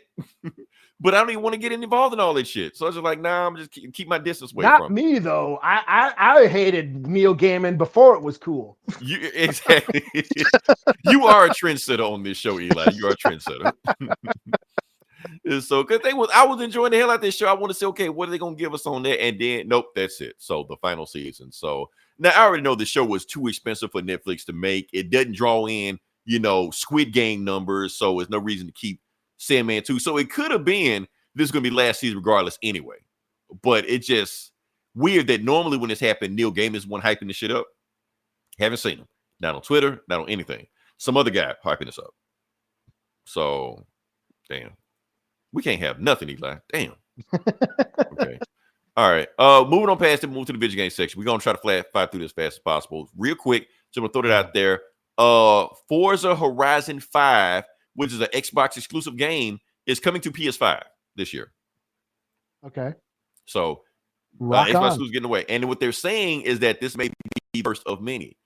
but I don't even want to get involved in all this shit. So I was just like, nah, I'm just keep my distance away Not from me though. I hated Neil Gaiman before it was cool. you. Exactly. You are a trendsetter on this show, Eli. You are a trendsetter. And so, good thing was I was enjoying the hell out of this show. I want to say, okay, what are they gonna give us on there? And then, nope, that's it. So the final season. So now I already know the show was too expensive for Netflix to make. It doesn't draw in, Squid Game numbers, so there's no reason to keep Sandman 2. So it could have been this is gonna be last season regardless anyway. But it's just weird that normally when this happened, Neil Gaiman is one hyping this shit up. Haven't seen him. Not on Twitter, not on anything. Some other guy hyping this up. So, damn. We can't have nothing, Eli. Damn. Okay. All right. Moving on past it, move to the video game section. We're gonna try to fly through this as fast as possible. Real quick, so I'm gonna throw it out there. Forza Horizon 5, which is an Xbox exclusive game, is coming to PS5 this year. Okay. So Rock Xbox on. exclusive getting away. And what they're saying is that this may be the first of many.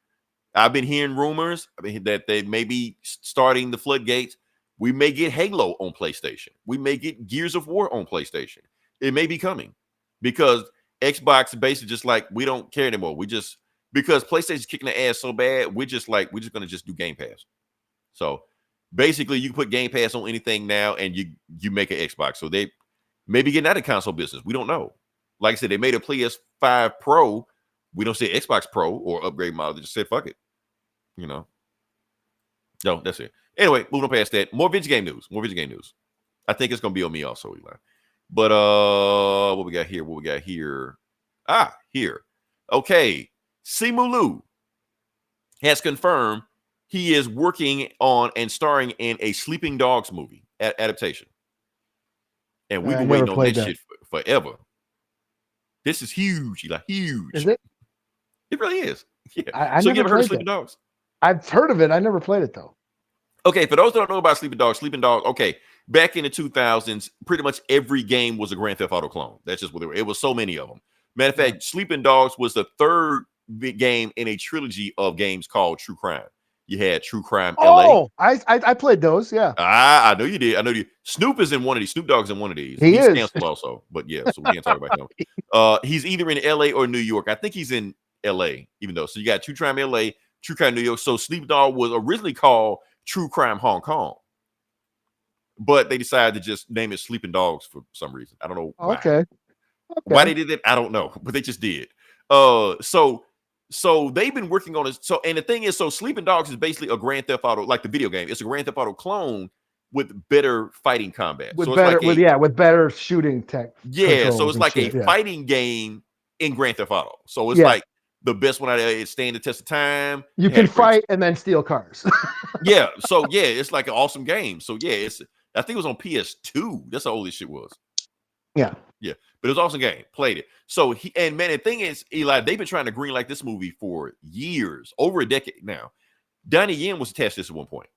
I've been hearing rumors that they may be starting the floodgates. We may get Halo on PlayStation. We may get Gears of War on PlayStation. It may be coming because Xbox basically just like, we don't care anymore. Because PlayStation's kicking the ass so bad, we're just going to just do Game Pass. So basically you can put Game Pass on anything now and you make an Xbox. So they may be getting out of console business. We don't know. Like I said, they made a PS5 Pro. We don't say Xbox Pro or upgrade model. They just said, fuck it. No, that's it. Anyway, moving on past that. More video game news. I think it's gonna be on me also, Eli. But what we got here? Here. Okay. Simu Liu has confirmed he is working on and starring in a Sleeping Dogs movie adaptation. And we've been waiting on that shit forever. This is huge, Eli. Huge. Is it? It really is. Yeah. I so you never ever heard of played Sleeping Dogs? I've heard of it. I never played it though. Okay, for those that don't know about Sleeping Dogs, okay, back in the 2000s, pretty much every game was a Grand Theft Auto clone. That's just what they were. It was so many of them. Matter of fact, Sleeping Dogs was the third big game in a trilogy of games called True Crime. You had True Crime LA. Oh, I played those, yeah. I know you did. Snoop is in one of these. Snoop Dogg's in one of these. He's is canceled also, but yeah, so we can't talk about him. He's either in LA or New York. I think he's in LA, even though. So you got True Crime LA, True Crime New York. So Sleep Dog was originally called True Crime Hong Kong, but they decided to just name it Sleeping Dogs for some reason. I don't know why. Okay. Why they did that, I don't know, but they just did. So they've been working on it. So, and the thing is, so Sleeping Dogs is basically a Grand Theft Auto, like the video game. It's a Grand Theft Auto clone with better fighting combat. With so better, it's like with better shooting tech. Yeah, so it's like a fighting game in Grand Theft Auto. So it's like the best one out there. It's staying the test of time. You can fight and then steal cars. Yeah, so yeah, it's like an awesome game. So yeah, I think it was on PS2. That's how old this shit was. Yeah. But it was an awesome game. Played it. So the thing is, Eli, they've been trying to greenlight this movie for years, over a decade now. Donnie Yen was attached to this at one point.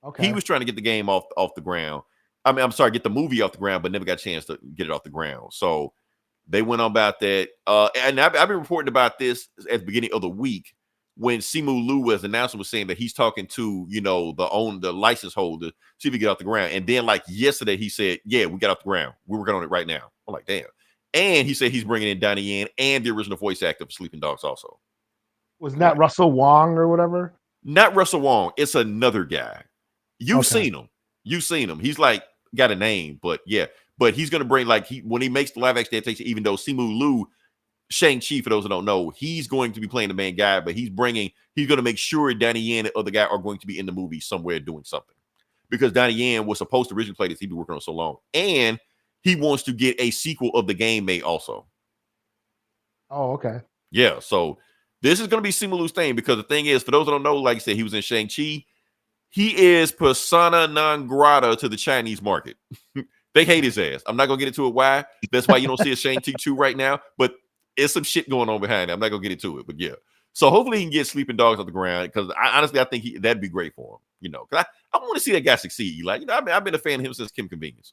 Okay. He was trying to get the game off the ground. Get the movie off the ground, but never got a chance to get it off the ground. So they went on about that. And I've been reporting about this at the beginning of the week when Simu Liu was announcing, was saying that he's talking to, the license holder, see if he get off the ground. And then like yesterday, he said, yeah, we got off the ground. We're working on it right now. I'm like, damn. And he said he's bringing in Donnie Yen and the original voice actor of Sleeping Dogs also. Wasn't that Russell Wong or whatever? Not Russell Wong. It's another guy. You've seen him. He's like got a name, but yeah. But he's going to bring when he makes the live action adaptation, even though Simu Liu, Shang-Chi, for those who don't know, he's going to be playing the main guy, but he's going to make sure Donnie Yen and the other guy are going to be in the movie somewhere doing something. Because Donnie Yen was supposed to originally play this. He'd been working on so long. And he wants to get a sequel of the game made also. Oh, okay. Yeah, so this is going to be Simu Liu's thing, because the thing is, for those who don't know, like I said, he was in Shang-Chi. He is persona non grata to the Chinese market. They hate his ass. I'm not going to get into it why. That's why you don't see a Shang-Chi 2 right now, but it's some shit going on behind it. I'm not going to get into it, but yeah. So hopefully he can get Sleeping Dogs off the ground, because honestly, I think that'd be great for him, because I want to see that guy succeed. I've been a fan of him since Kim Convenience.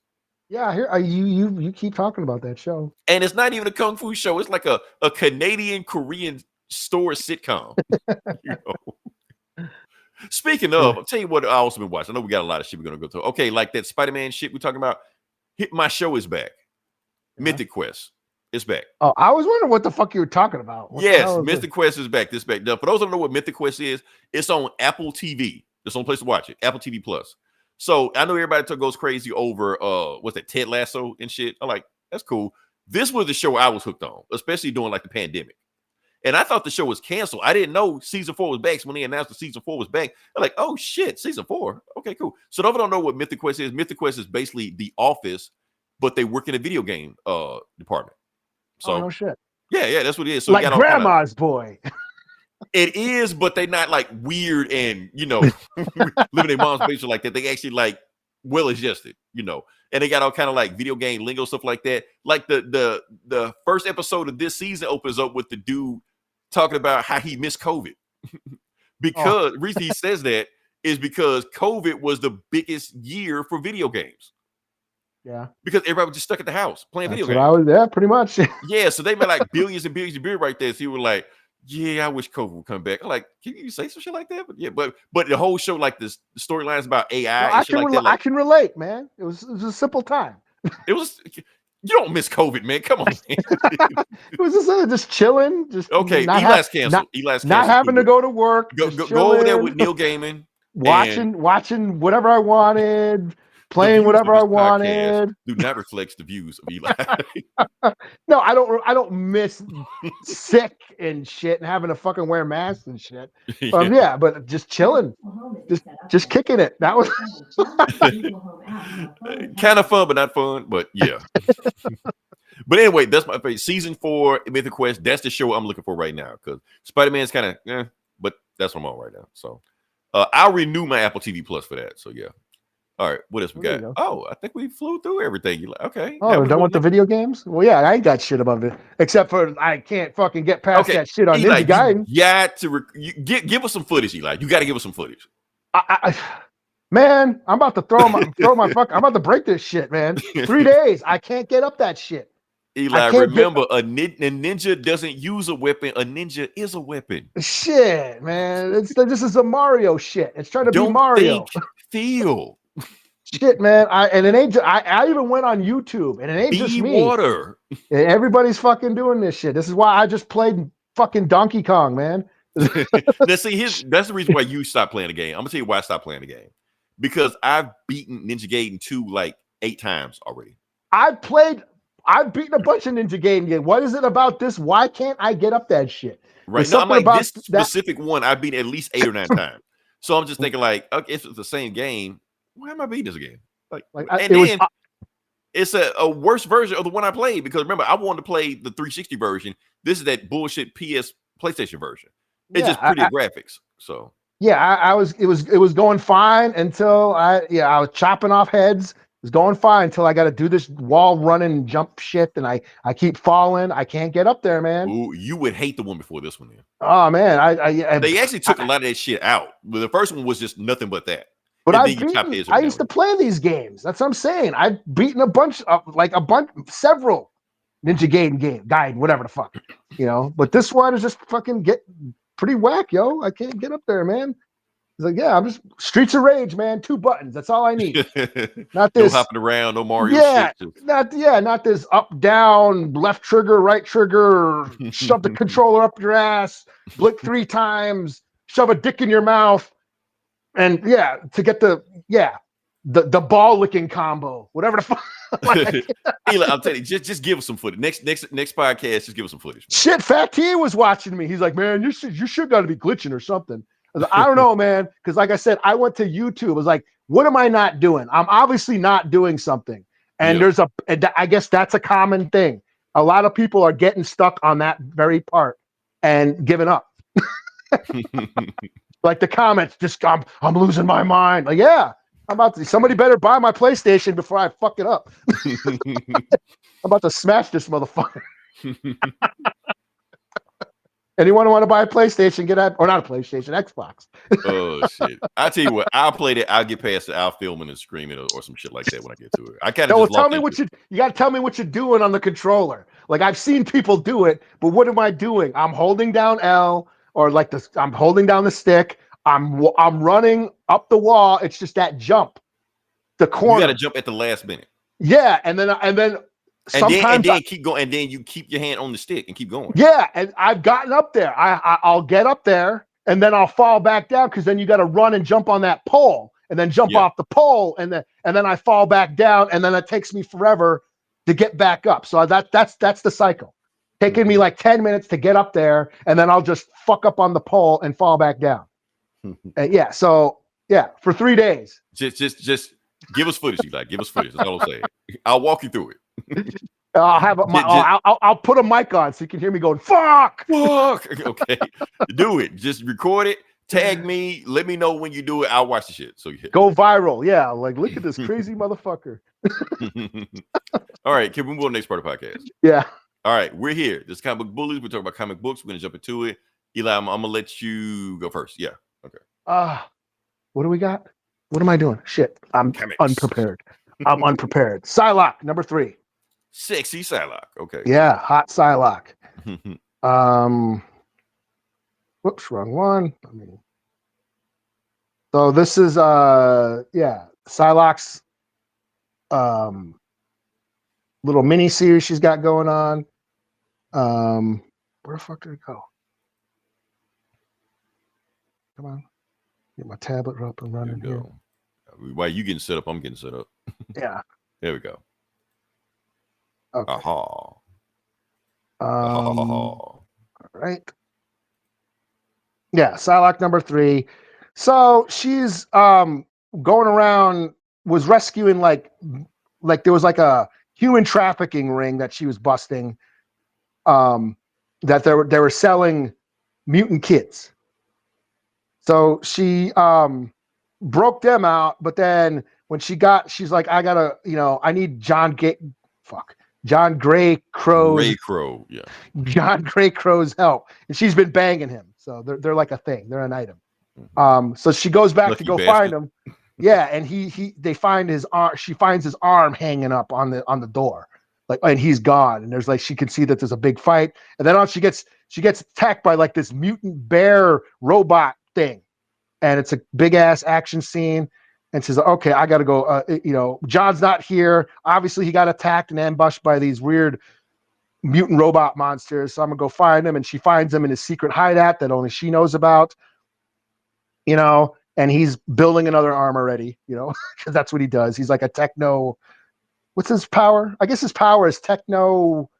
Yeah, here you keep talking about that show. And it's not even a kung fu show. It's like a Canadian Korean store sitcom. Speaking of, I'll tell you what I also been watching. I know we got a lot of shit we're gonna go through. Okay, like that Spider-Man shit we're talking about. My show is back. Mythic Quest. It's back. Oh, I was wondering what the fuck you were talking about. What yes, Mythic Quest is back. This back. Now, for those who don't know what Mythic Quest is, it's on Apple TV. It's the only place to watch it. Apple TV Plus. So I know everybody goes crazy over what's that, Ted Lasso and shit. I'm like, that's cool. This was the show I was hooked on, especially during like the pandemic. And I thought the show was canceled. I didn't know season 4 was back. So when they announced the season 4 was back, I'm like, oh shit, season 4. Okay, cool. So if you don't know what Mythic Quest is, Mythic Quest is basically The Office, but they work in a video game department. So no shit. Yeah, that's what it is. So like Grandma's Boy. It is, but they're not like weird and living in mom's basement like that. They actually like well adjusted, and they got all kind of like video game lingo stuff like that. Like the first episode of this season opens up with the dude talking about how he missed COVID because reason he says that is because COVID was the biggest year for video games. Yeah, because everybody was just stuck at the house playing video games. Yeah, pretty much. Yeah, so they made like billions and billions of beer right there. So you were like, yeah, I wish COVID would come back. I'm like, can you say some shit like that? But yeah, but the whole show, like the storylines about AI. Well, I can relate, man. It was a simple time. It was. You don't miss COVID, man. Come on, man. It was just chilling. Just okay. Eli's canceled. Not having to go to work. Go over there with Neil Gaiman. Watching whatever I wanted. Playing whatever I wanted. Do not reflect the views of Eli. No, I don't miss sick and shit and having to fucking wear masks and shit. Yeah, but just chilling, just kicking it. That was kind of fun, but not fun. But yeah. But anyway, that's my favorite. Season 4, Mythic Quest. That's the show I'm looking for right now because Spider-Man's kind of, but that's what I'm on right now. So I'll renew my Apple TV Plus for that. So yeah. All right, what else we got? Oh, I think we flew through everything. You like, okay. Oh, we're done with the video games? Well, yeah, I ain't got shit about it. Except for I can't fucking get past that shit on Ninja Gaiden. Yeah, give us some footage, Eli. You got to give us some footage. Man, I'm about to throw my fuck. I'm about to break this shit, man. 3 days. I can't get up that shit. Eli, remember, a ninja doesn't use a weapon. A ninja is a weapon. Shit, man. This is a Mario shit. It's trying to be Mario. Feel. Shit, man. I even went on YouTube, and it ain't just me. Water. Everybody's fucking doing this shit. This is why I just played fucking Donkey Kong, man. Now, see, that's the reason why you stopped playing the game. I'm gonna tell you why I stopped playing the game. Because I've beaten Ninja Gaiden 2 like 8 times already. I've beaten a bunch of Ninja Gaiden games. What is it about this? Why can't I get up that shit? Right now, I'm like this specific one. I've beaten at least 8 or 9 times. So I'm just thinking, like, okay, if it's the same game, why am I beating this again? It's a worse version of the one I played because remember, I wanted to play the 360 version. This is that bullshit PlayStation version. It's just pretty graphics. So yeah, it was going fine until I was chopping off heads. It was going fine until I got to do this wall running jump shit, and I keep falling. I can't get up there, man. Ooh, you would hate the one before this one, then. Oh man, they actually took a lot of that shit out. The first one was just nothing but that. But I used to play these games. That's what I'm saying. I've beaten several Ninja Gaiden, whatever the fuck, But this one is just fucking pretty whack, yo. I can't get up there, man. He's like, yeah, I'm just Streets of Rage, man. 2 buttons. That's all I need. Not this no hopping around, no Mario shit. Not this up, down, left trigger, right trigger, shove the controller up your ass, blink 3 times, shove a dick in your mouth. And to get the ball licking combo, whatever the fuck. Eli, I'm telling you, just give us some footage. Next podcast, just give us some footage. Man. Shit, Fat T was watching me. He's like, man, you should got to be glitching or something. I was like, I don't know, man, because like I said, I went to YouTube. I was like, what am I not doing? I'm obviously not doing something. And I guess that's a common thing. A lot of people are getting stuck on that very part and giving up. Like the comments, I'm losing my mind. Like, yeah, somebody better buy my PlayStation before I fuck it up. I'm about to smash this motherfucker. Anyone want to buy a PlayStation, or not a PlayStation, Xbox. Oh shit! I tell you what, I'll play it. I'll get past it. I'll film it and scream it or some shit like that when I get to it. I kind of tell me what you got to tell me what you're doing on the controller. Like I've seen people do it, but what am I doing? I'm holding down L. Or like this, I'm holding down the stick. I'm running up the wall. It's just that jump, the You corner. got to jump at the last minute. Yeah, and then sometimes keep going, and then you keep your hand on the stick and keep going. Yeah, and I've gotten up there. I'll get up there, and then I'll fall back down because then you got to run and jump on that pole, and then jump off the pole, and then I fall back down, and then it takes me forever to get back up. So that's the cycle. Taking me like 10 minutes to get up there, and then I'll just fuck up on the pole and fall back down. So for 3 days. Just give us footage, Eli. Give us footage. That's all I'm saying. I'll walk you through it. I'll put a mic on so you can hear me going fuck. Okay, do it. Just record it. Tag me. Let me know when you do it. I'll watch the shit. So go viral. Yeah, like look at this crazy motherfucker. All right, can we move on to the next part of the podcast? Yeah. All right, we're here. This is Comic Book Bullies. We're talking about comic books. We're gonna jump into it. Eli, I'm gonna let you go first. Yeah. Okay. What do we got? What am I doing? Shit, I'm Comics. unprepared. I'm unprepared. Psylocke, number 3. Sexy Psylocke. Okay. Yeah, hot Psylocke. Whoops, wrong one. So this is Psylocke's little mini series she's got going on. Where the fuck did it go? Come on. Get my tablet up and running here. While you getting set up, I'm getting set up. Yeah. There we go. Okay. Aha. All right. Yeah, Psylocke number 3. So she's going around, was rescuing like there was like a human trafficking ring that she was busting. That they were selling mutant kids. So she broke them out, but then when she's like, I gotta, I need John Gray Crow's John Gray Crow's help, and she's been banging him. So they're like a thing. They're an item. So she goes back to go find him. Yeah, and they find his arm. She finds his arm hanging up on the door, and he's gone. And there's like she can see that there's a big fight, and then she gets attacked by like this mutant bear robot thing, and it's a big ass action scene. And she's like, okay, I gotta go. John's not here. Obviously, he got attacked and ambushed by these weird mutant robot monsters. So I'm gonna go find him. And she finds him in his secret hideout that only she knows about. And he's building another arm already. Because that's what he does. He's like a techno. What's his power? I guess his power is techno.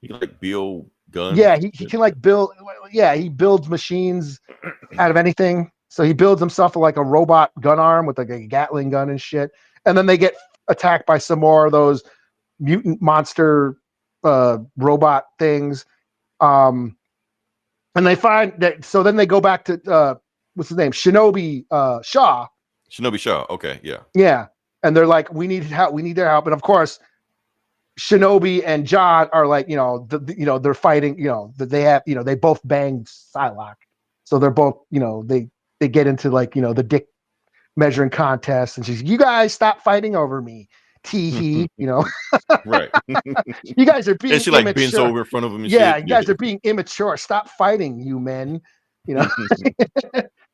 He can like build guns. Yeah, he can like build. Yeah, he builds machines out of anything. So he builds himself like a robot gun arm with like a Gatling gun and shit. And then they get attacked by some more of those mutant monster robot things. And they find that. So then they go back to what's his name? Shinobi Shaw. Shinobi Shaw. Okay, yeah. Yeah, and they're like, we need help. We need their help. And of course, Shinobi and John are like, they're fighting. They have, they both banged Psylocke, so they're both, they get into like, the dick measuring contest, and she's, you guys stop fighting over me. Tee Right. You guys are being and she like bends over in front of him. And yeah, shit. you guys are being immature. Stop fighting, you men.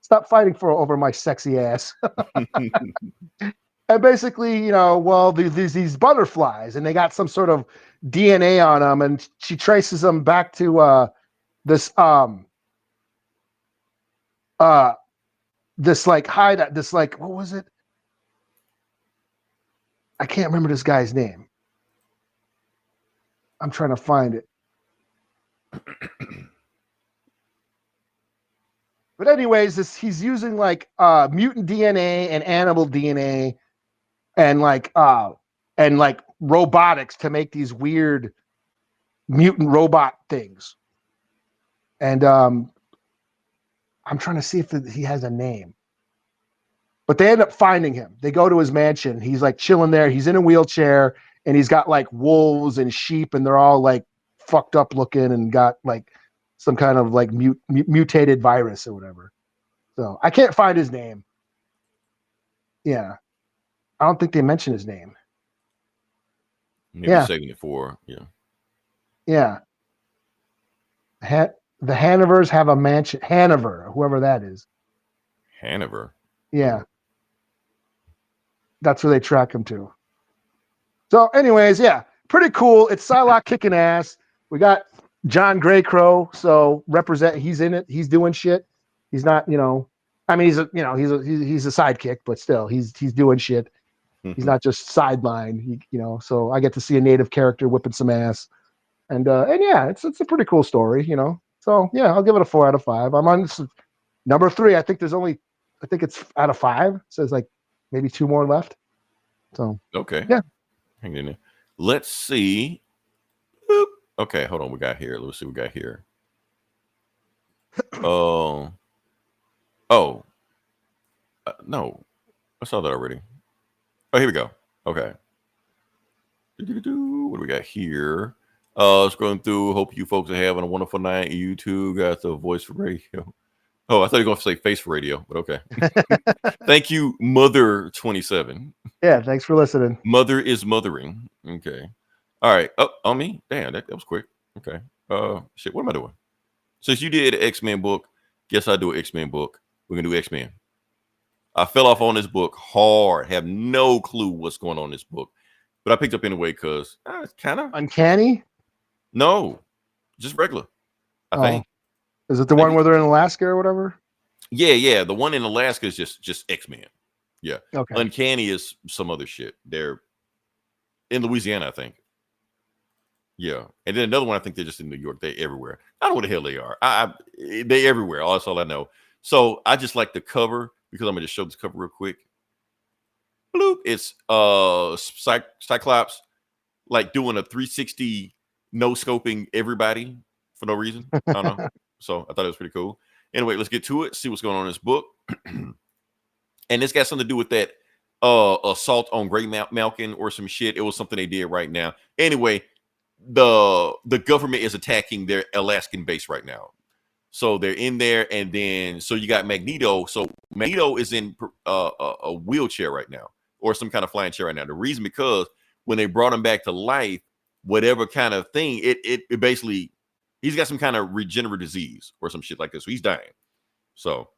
Stop fighting over my sexy ass. And basically, there's these butterflies, and they got some sort of DNA on them, and she traces them back to this like hideout, this like, what was it? I can't remember this guy's name. I'm trying to find it. But anyways, he's using like mutant DNA and animal DNA and like robotics to make these weird mutant robot things. And I'm trying to see if he has a name. But they end up finding him. They go to his mansion. He's like chilling there. He's in a wheelchair, and he's got like wolves and sheep, and they're all like fucked up looking and got like some kind of like mutated virus or whatever. So I can't find his name. Yeah. I don't think they mention his name. Maybe saving it for, Yeah. The Hanovers have a mansion. Hanover, whoever that is. Hanover. Yeah. That's where they track him to. So, anyways, yeah, pretty cool. It's Psylocke kicking ass. We got John Greycrow, so he's in it. He's doing shit. He's not, I mean, he's a sidekick, but still, he's doing shit. He's not just sideline. So I get to see a native character whipping some ass, and yeah, it's a pretty cool story, So yeah, I'll give it a 4 out of 5. I'm on number 3. I think it's out of 5. So there's like maybe 2 more left. So okay, yeah, hang in there. Let's see. Boop. Okay, hold on. Let's see what we got here. No, I saw that already. Oh, here we go. Okay. What do we got here? Scrolling through. Hope you folks are having a wonderful night. You too got the voice for radio. Oh, I thought you were going to say face for radio, but okay. Thank you, Mother27. Yeah, thanks for listening. Mother is mothering. Okay. All right. Oh, on me? Damn, that was quick. Okay. Shit, what am I doing? Since you did an X-Men book, guess I do an X-Men book. We're going to do X-Men. I fell off on this book hard. Have no clue what's going on in this book. But I picked up anyway because it's kind of... Uncanny? No. Just regular. I think. Is it the one where they're in Alaska or whatever? Yeah. The one in Alaska is just X-Men. Yeah. Okay. Uncanny is some other shit. They're in Louisiana, I think. Yeah. And then another one, I think they're just in New York. They're everywhere. I don't know what the hell they are. They're everywhere. That's all I know. So I just like the cover because I'm going to just show this cover real quick. Bloop. It's Cyclops like doing a 360 no scoping everybody for no reason. I don't know. So I thought it was pretty cool. Anyway, let's get to it. See what's going on in this book. And this got something to do with that assault on Grey Malkin or some shit. It was something they did right now. Anyway, the government is attacking their Alaskan base right now. So they're in there, and then so you got Magneto. So Magneto is in a wheelchair right now, or some kind of flying chair right now. The reason because when they brought him back to life, whatever kind of thing, it basically he's got some kind of regenerative disease or some shit like this. So he's dying. So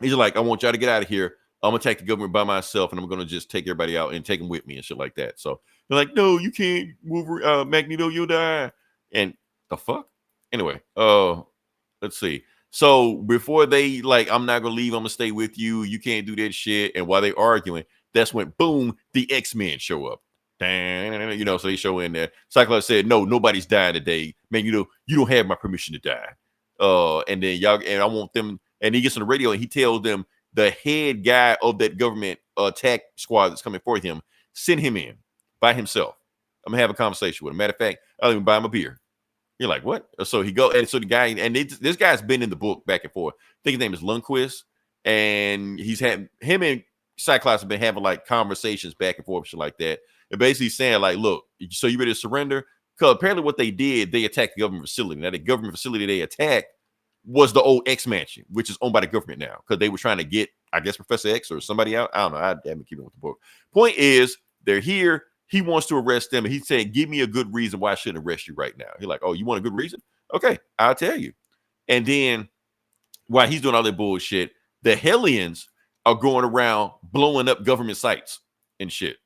he's like, I want y'all to get out of here. I'm gonna attack the government by myself, and I'm gonna just take everybody out and take them with me and shit like that. So they're like, no, you can't move, Magneto, you'll die. And the fuck? Anyway, let's see. So before they like, I'm not gonna leave, I'm gonna stay with you. You can't do that shit. And while they arguing, that's when boom, the X-Men show up. So they show in there. Cyclops said, no, nobody's dying today. Man, you don't have my permission to die. And then y'all, and I want them, and he gets on the radio and he tells them the head guy of that government attack squad that's coming for him, send him in by himself. I'm gonna have a conversation with him. Matter of fact, I'll even buy him a beer. You're like, what? So he go, and so the guy, and this guy's been in the book back and forth. I think his name is Lundquist, and he's had him and Cyclops have been having like conversations back and forth, shit like that. And basically saying like, look, so you ready to surrender? Because apparently what they did, they attacked the government facility. Now the government facility they attacked was the old X Mansion, which is owned by the government now, because they were trying to get, I guess, Professor X or somebody out. I don't know. I haven't keeping with the book. Point is, they're here. He wants to arrest them, and he's saying, give me a good reason why I shouldn't arrest you right now. He's like, oh, you want a good reason? Okay, I'll tell you. And then while he's doing all that bullshit, the Hellions are going around blowing up government sites and shit,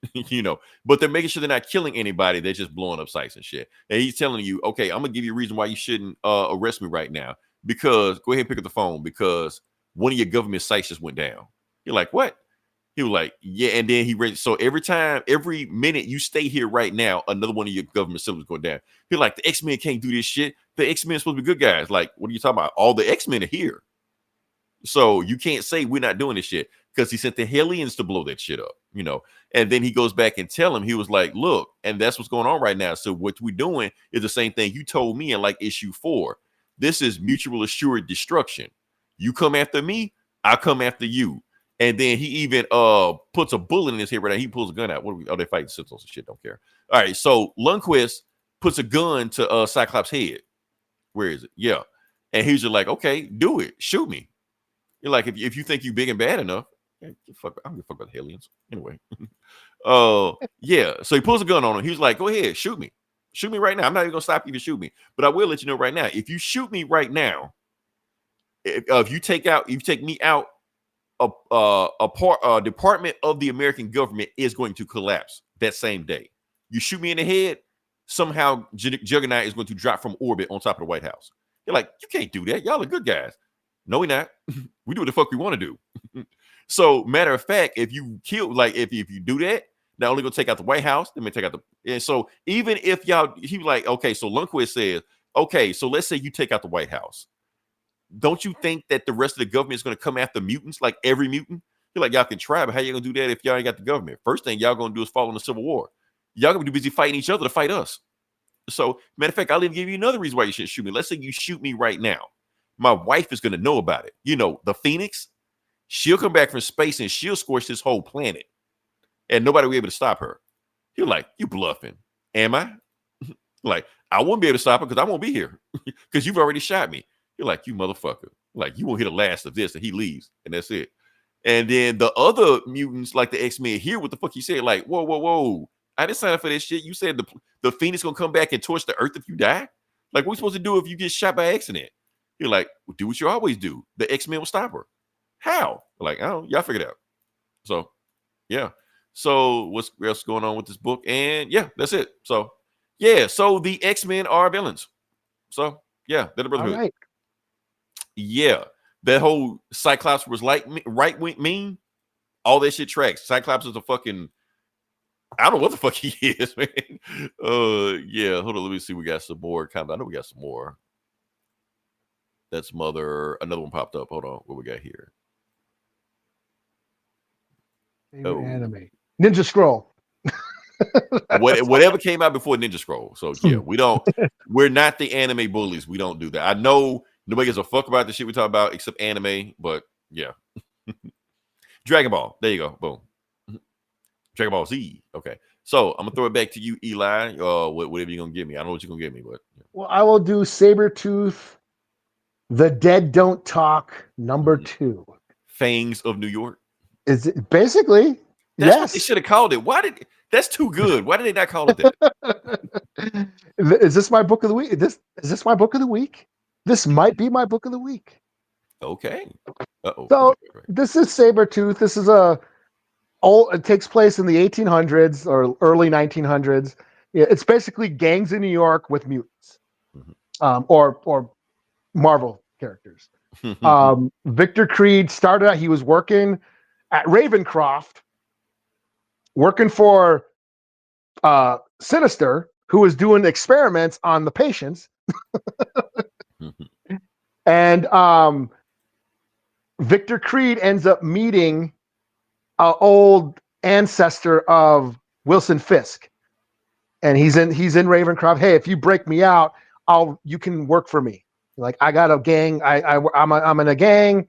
but they're making sure they're not killing anybody. They're just blowing up sites and shit. And he's telling you, okay, I'm going to give you a reason why you shouldn't arrest me right now. Because go ahead and pick up the phone because one of your government sites just went down. You're like, what? He was like, yeah. And then he read, so every minute you stay here right now, another one of your government facilities going down. He's like, the X-Men can't do this shit. The X-Men are supposed to be good guys. Like, what are you talking about? All the X-Men are here. So you can't say we're not doing this shit because he sent the Hellions to blow that shit up, And then he goes back and tell him, he was like, look, and that's what's going on right now. So what we're doing is the same thing you told me in like issue 4. This is mutual assured destruction. You come after me, I come after you. And then he even puts a bullet in his head right now. He pulls a gun out. They fighting Sentinels and shit. Don't care. All right. So Lundquist puts a gun to Cyclops' head. Where is it? Yeah. And he's just like, okay, do it. Shoot me. You're like, if you think you're big and bad enough, I don't give a fuck about the aliens. Anyway. Yeah. So he pulls a gun on him. He's like, go ahead, shoot me. Shoot me right now. I'm not even gonna stop you if you shoot me, but I will let you know right now. If you shoot me right now, if you take me out, a department of the American government is going to collapse that same day. You shoot me in the head, somehow Juggernaut is going to drop from orbit on top of the White House. You're like, you can't do that. Y'all are good guys. No, we're not. We do what the fuck we want to do. So, matter of fact, if you kill, like, if you do that, not only gonna take out the White House, then we take out the. And so, even if y'all, he was like, okay, so Lundquist says, okay, so let's say you take out the White House. Don't you think that the rest of the government is gonna come after mutants, like every mutant? You're like, y'all can try, but how you gonna do that if y'all ain't got the government? First thing y'all gonna do is fall in the Civil War. Y'all gonna be busy fighting each other to fight us. So, matter of fact, I'll even give you another reason why you shouldn't shoot me. Let's say you shoot me right now. My wife is gonna know about it. You know, the Phoenix. She'll come back from space and she'll scorch this whole planet. And nobody will be able to stop her. You're like, you bluffing. Am I? Like, I won't be able to stop her because I won't be here. Because you've already shot me. You're like, you motherfucker. Like, you won't hear the last of this, and he leaves. And that's it. And then the other mutants, like the X-Men, hear what the fuck you said. Like, whoa. I didn't sign up for this shit. You said the Phoenix gonna come back and torch the earth if you die? Like, what are we supposed to do if you get shot by accident? You're like, well, do what you always do. The X-Men will stop her. How? Like, I don't, y'all figure it out. So, yeah. So, what's else going on with this book? And yeah, that's it. So, yeah. So, the X-Men are villains. So, yeah, they're the Brotherhood. All right. Yeah. That whole Cyclops was like right wing mean. All that shit tracks. Cyclops is a fucking, I don't know what the fuck he is, man. Yeah. Hold on. Let me see. We got some more. I know we got some more. That's another one popped up. Hold on. What we got here? Anime. Ninja Scroll. Whatever came out before Ninja Scroll. So yeah, we're not the anime bullies. We don't do that. I know nobody gives a fuck about the shit we talk about except anime, but yeah. Dragon Ball. There you go. Boom. Dragon Ball Z. Okay. So I'm gonna throw it back to you, Eli. Whatever you're gonna give me. I don't know what you're gonna give me, but yeah. Well, I will do Sabretooth. The Dead Don't Talk, number 2. Fangs of New York. Is it basically? That's yes. what they should have called it. That's too good. Why did they not call it that? Is this my book of the week? Is this my book of the week? This might be my book of the week. Okay. Uh-oh. So this is Sabretooth. This is it takes place in the 1800s or early 1900s. Yeah, it's basically gangs in New York with mutants, or Marvel characters. Victor Creed started out, he was working at Ravencroft, working for Sinister, who was doing experiments on the patients. And Victor Creed ends up meeting an old ancestor of Wilson Fisk. And he's in Ravencroft. Hey, if you break me out, you can work for me. Like, I got a gang. I'm in a gang.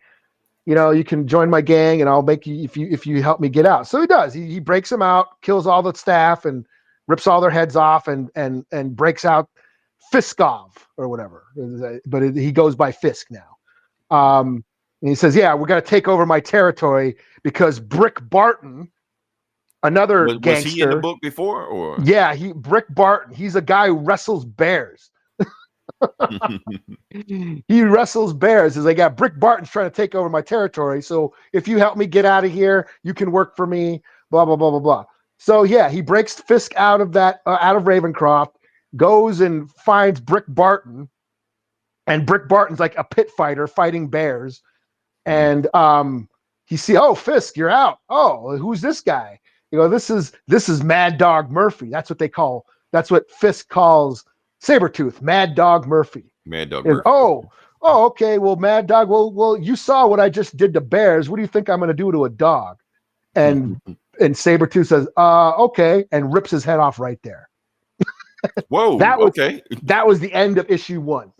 You know, you can join my gang, and I'll make you if you help me get out. So he does. He breaks them out, kills all the staff, and rips all their heads off, and breaks out Fiskov or whatever. But he goes by Fisk now. And he says, "Yeah, we're gonna take over my territory because Brick Barton, another gangster." Was he in the book before, or? Yeah, Brick Barton. He's a guy who wrestles bears. He wrestles bears. Is like, yeah, Brick Barton's trying to take over my territory. So if you help me get out of here, you can work for me. Blah blah blah blah blah. So yeah, he breaks Fisk out of Ravencroft, goes and finds Brick Barton, and Brick Barton's like a pit fighter fighting bears. And he see, oh, Fisk, you're out. Oh, who's this guy? You know, this is Mad Dog Murphy. That's what Fisk calls Sabretooth, Mad Dog Murphy. Mad Dog Murphy. Oh, okay. Well, Mad Dog. Well, you saw what I just did to bears. What do you think I'm going to do to a dog? And Sabretooth says, okay, and rips his head off right there. Whoa. Okay. That was the end of issue 1.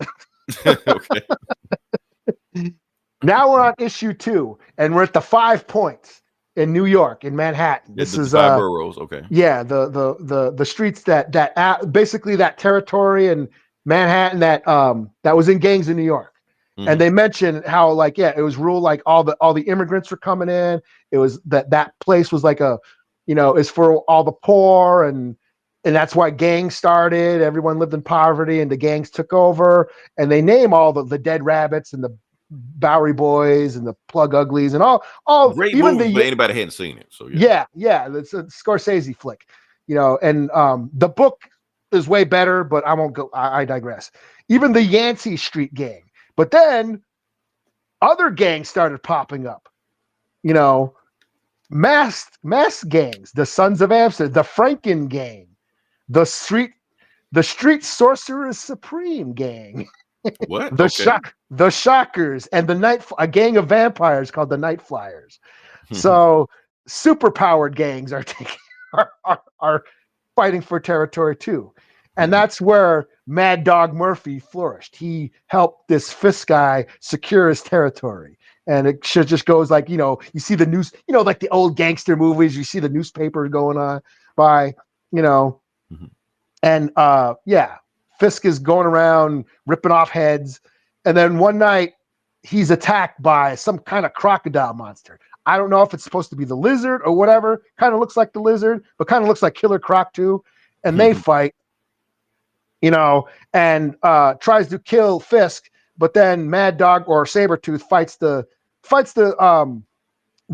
Okay. Now we're on issue 2, and we're at the 5 Points in New York, in Manhattan. This is 5 boroughs. Okay. Yeah, the streets that basically that territory in Manhattan that was in gangs in New York. And they mentioned how, like, yeah, it was ruled like all the immigrants were coming in. It was that place was like is for all the poor, and that's why gangs started. Everyone lived in poverty, and the gangs took over, and they name all the dead rabbits and Bowery Boys and the Plug Uglies and all Great even movies, the but anybody hadn't seen it. So yeah, it's a Scorsese flick, and the book is way better, but I won't go. I digress. Even the Yancey Street Gang, but then other gangs started popping up. Mass gangs, the Sons of Amsterdam, the Franken Gang, the Street Sorcerers Supreme Gang, What? the Shockers, and a gang of vampires called the Night Flyers. So super powered gangs are are fighting for territory too. And that's where Mad Dog Murphy flourished. He helped this Fisk guy secure his territory. And it just goes like, you see the news, like the old gangster movies, you see the newspaper going on by, and Fisk is going around ripping off heads. And then one night he's attacked by some kind of crocodile monster. I don't know if it's supposed to be the lizard or whatever. Kind of looks like the lizard, but kind of looks like Killer Croc too. And they fight, and tries to kill Fisk, but then Mad Dog or Sabretooth fights the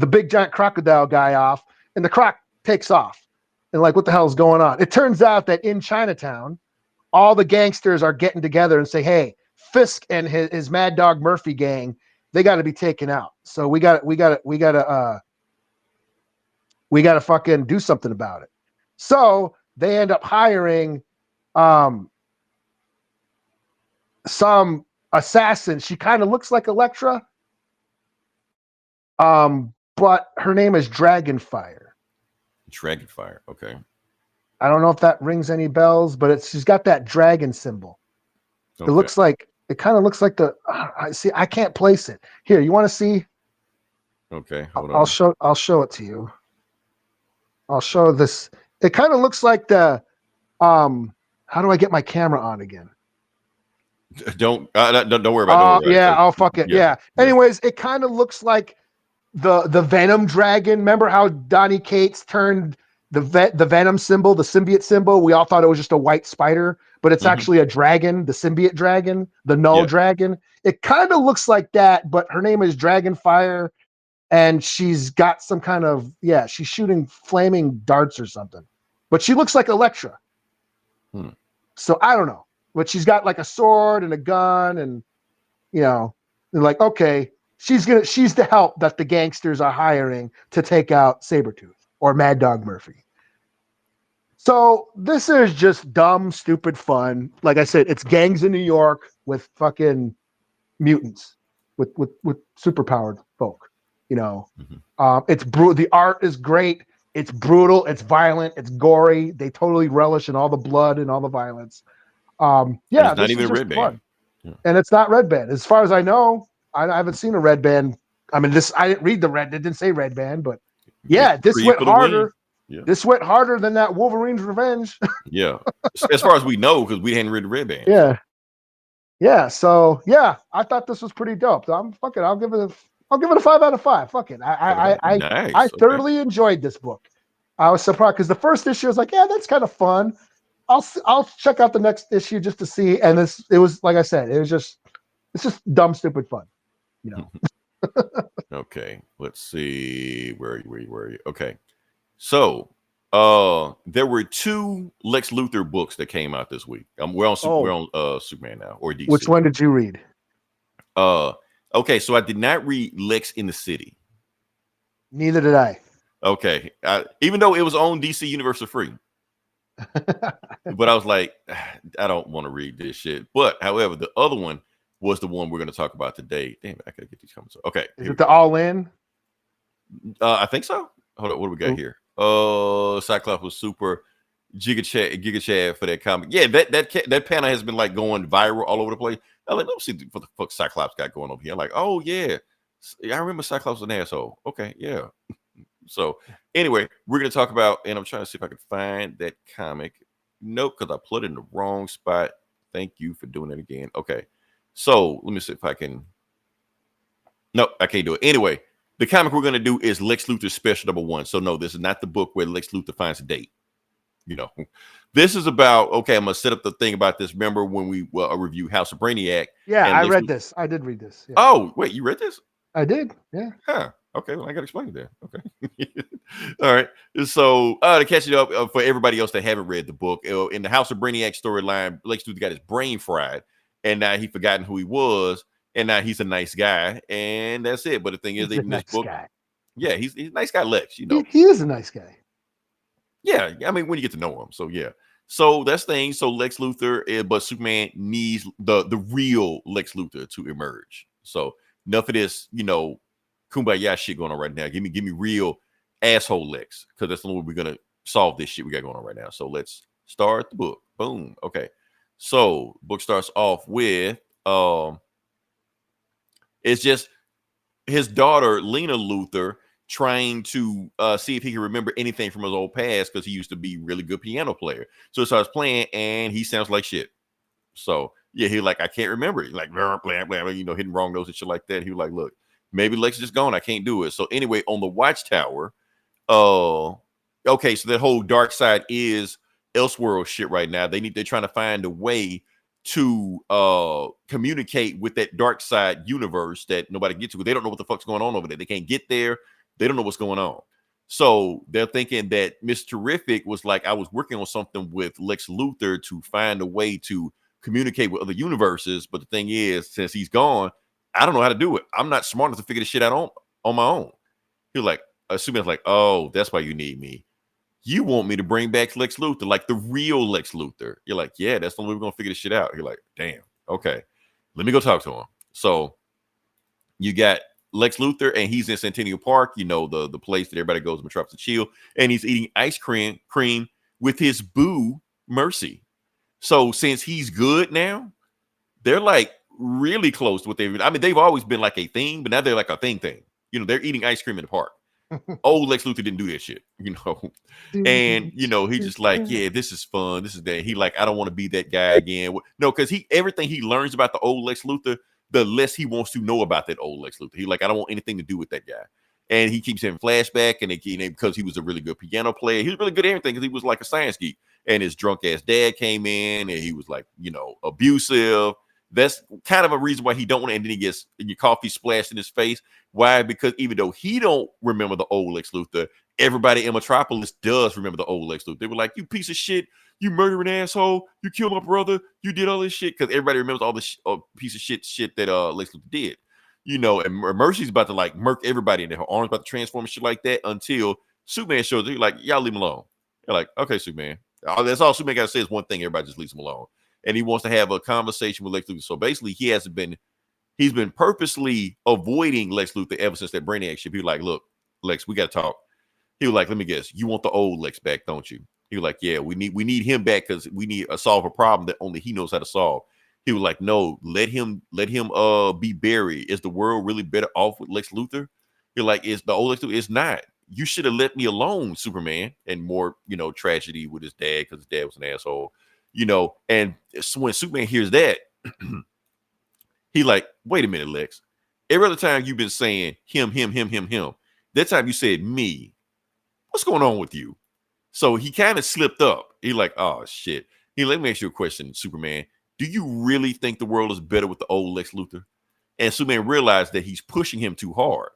big giant crocodile guy off, and the croc takes off. And like, what the hell is going on? It turns out that in Chinatown, all the gangsters are getting together and say, hey, Fisk and his Mad Dog Murphy gang, they got to be taken out. So we got to fucking do something about it. So they end up hiring some assassin. She kind of looks like Elektra, but her name is Dragonfire. Dragonfire. Okay. I don't know if that rings any bells, but she's got that dragon symbol. Okay. It kind of looks like I can't place it. Here, you want to see? Okay, hold on. I'll show it to you. I'll show this. It kind of looks like the how do I get my camera on again? Don't worry about it. Yeah, I'll fuck it. Yeah. Anyways, it kind of looks like the Venom dragon. Remember how Donny Cates turned the Venom symbol, the symbiote symbol? We all thought it was just a white spider, but it's actually a dragon, the symbiote dragon, the null dragon. It kind of looks like that, but her name is Dragonfire, and she's got some kind of she's shooting flaming darts or something. But she looks like Elektra. So I don't know. But she's got like a sword and a gun, and they're like, okay, she's the help that the gangsters are hiring to take out Sabretooth or Mad Dog Murphy. So this is just dumb, stupid fun. Like I said, it's gangs in New York with fucking mutants, with superpowered folk. It's brutal. The art is great. It's brutal. It's violent. It's gory. They totally relish in all the blood and all the violence. It's not even a red band. Yeah. And it's not red band. As far as I know, I haven't seen a red band. I mean, I didn't read it didn't say red band, but this went harder. Yeah. This went harder than that Wolverine's Revenge. Yeah. As far as we know, because we hadn't read the red band. Yeah. Yeah. So I thought this was pretty dope. So I'll give it a 5 out of 5. Fuck it. I thoroughly enjoyed this book. I was surprised because the first issue I was like, that's kind of fun. I'll check out the next issue just to see. And it was like I said, it's just dumb, stupid fun. Okay. Let's see. Where are you? Okay. So there were 2 Lex Luthor books that came out this week. We're on Superman now, or DC. Which one did you read? Okay, so I did not read Lex in the City. Neither did I. Okay. Even though it was on DC Universe for free. But I was like, I don't want to read this shit. But however, the other one was the one we're going to talk about today. Damn it, I gotta get these comments. Okay. Is it the All In? I think so. Hold on, what do we got here? Cyclops was super. Giga Chad for that comic. Yeah, that panel has been like going viral all over the place. I'm like, let's see what the fuck Cyclops got going on here. I'm like, oh yeah, I remember Cyclops was an asshole. Okay, yeah. So anyway, we're gonna talk about, and I'm trying to see if I can find that comic. Nope, because I put it in the wrong spot. Thank you for doing it again. Okay, so let me see if I can. Nope, I can't do it. Anyway, the comic we're gonna do is Lex Luthor Special #1. So no, this is not the book where Lex Luthor finds a date. You know, this is about, okay, I'm gonna set up the thing about this. Remember when we review House of Brainiac? Yeah, and I Lex read Luthor- this. I did read this. Yeah. Oh, wait, you read this? I did. Yeah. Huh. Okay, well, I gotta explain it then. Okay. All right. So to catch it up for everybody else that haven't read the book, in the House of Brainiac storyline, Lex Luthor got his brain fried, and now he forgotten who he was, and now he's a nice guy, and that's it. But the thing is, He's a in this nice book, guy. yeah, he's a nice guy, Lex. You know, He is a nice guy. yeah. I mean, when you get to know him, so yeah. So that's the thing. So Lex Luthor, but Superman needs the real Lex Luthor to emerge. So enough of this, you know, kumbaya shit going on right now. Give me real asshole Lex, because that's the only way we're gonna solve this shit we got going on right now. So let's start the book. Boom. Okay. So book starts off with it's just his daughter Lena Luthor trying to see if he can remember anything from his old past, because he used to be a really good piano player. So he starts playing and he sounds like shit. So yeah, he like, I can't remember it. Like blah, blah, blah, you know, hitting wrong notes and shit like that. He was like, look, maybe Lex is just gone. I can't do it. So anyway, on the Watchtower, okay, so that whole dark side is Elseworld shit right now. They're trying to find a way to communicate with that dark side universe that nobody gets to. They don't know what the fuck's going on over there. They can't get there. They don't know what's going on. So they're thinking that Miss Terrific was like, I was working on something with Lex Luthor to find a way to communicate with other universes. But the thing is, since he's gone, I don't know how to do it. I'm not smart enough to figure this shit out on my own. He's like, Superman's like, oh, that's why you need me. You want me to bring back Lex Luthor, like the real Lex Luthor. You're like, yeah, that's the only way we're gonna figure this shit out. You're like, damn, okay, let me go talk to him. So you got Lex Luthor, and he's in Centennial Park, you know, the place that everybody goes to Metropolis to chill, and he's eating ice cream with his boo Mercy. So since he's good now, they're like really close to what they've. I mean, they've always been like a thing, but now they're like a thing. You know, they're eating ice cream in the park. Old Lex Luthor didn't do that shit, you know. And you know, he just like, yeah, this is fun. This is that. He like, I don't want to be that guy again. No, because everything he learns about the old Lex Luthor, the less he wants to know about that old Lex Luthor. He like, I don't want anything to do with that guy. And he keeps having flashback, and because he was a really good piano player, he was really good at everything because he was like a science geek. And his drunk ass dad came in, and he was like, you know, abusive. That's kind of a reason why he don't want to. And then he gets your coffee splashed in his face. Why? Because even though he don't remember the old Lex Luthor, everybody in Metropolis does remember the old Lex Luthor. They were like, you piece of shit, you murdering asshole, you killed my brother, you did all this shit. Because everybody remembers all this piece of shit that Lex Luthor did. You know, and Mercy's about to like murk everybody in there. Her arms about to transform and shit like that until Superman shows up. You're like, y'all leave him alone. You're like, okay, Superman. That's all Superman got to say is one thing. Everybody just leaves him alone. And he wants to have a conversation with Lex Luthor. So basically, he's been purposely avoiding Lex Luthor ever since that Brainiac shit. He was like, look, Lex, we got to talk. He was like, let me guess, you want the old Lex back, don't you? He was like, yeah, we need him back because we need to solve a problem that only he knows how to solve. He was like, no, let him be buried. Is the world really better off with Lex Luthor? You're like, is the old Lex Luthor? It's not. You should have let me alone, Superman. And more, you know, tragedy with his dad because his dad was an asshole. You know, and when Superman hears that, he like, wait a minute, Lex. Every other time you've been saying him, that time you said me. What's going on with you? So he kind of slipped up. He like, oh shit. Let me ask you a question, Superman. Do you really think the world is better with the old Lex Luthor? And Superman realized that he's pushing him too hard.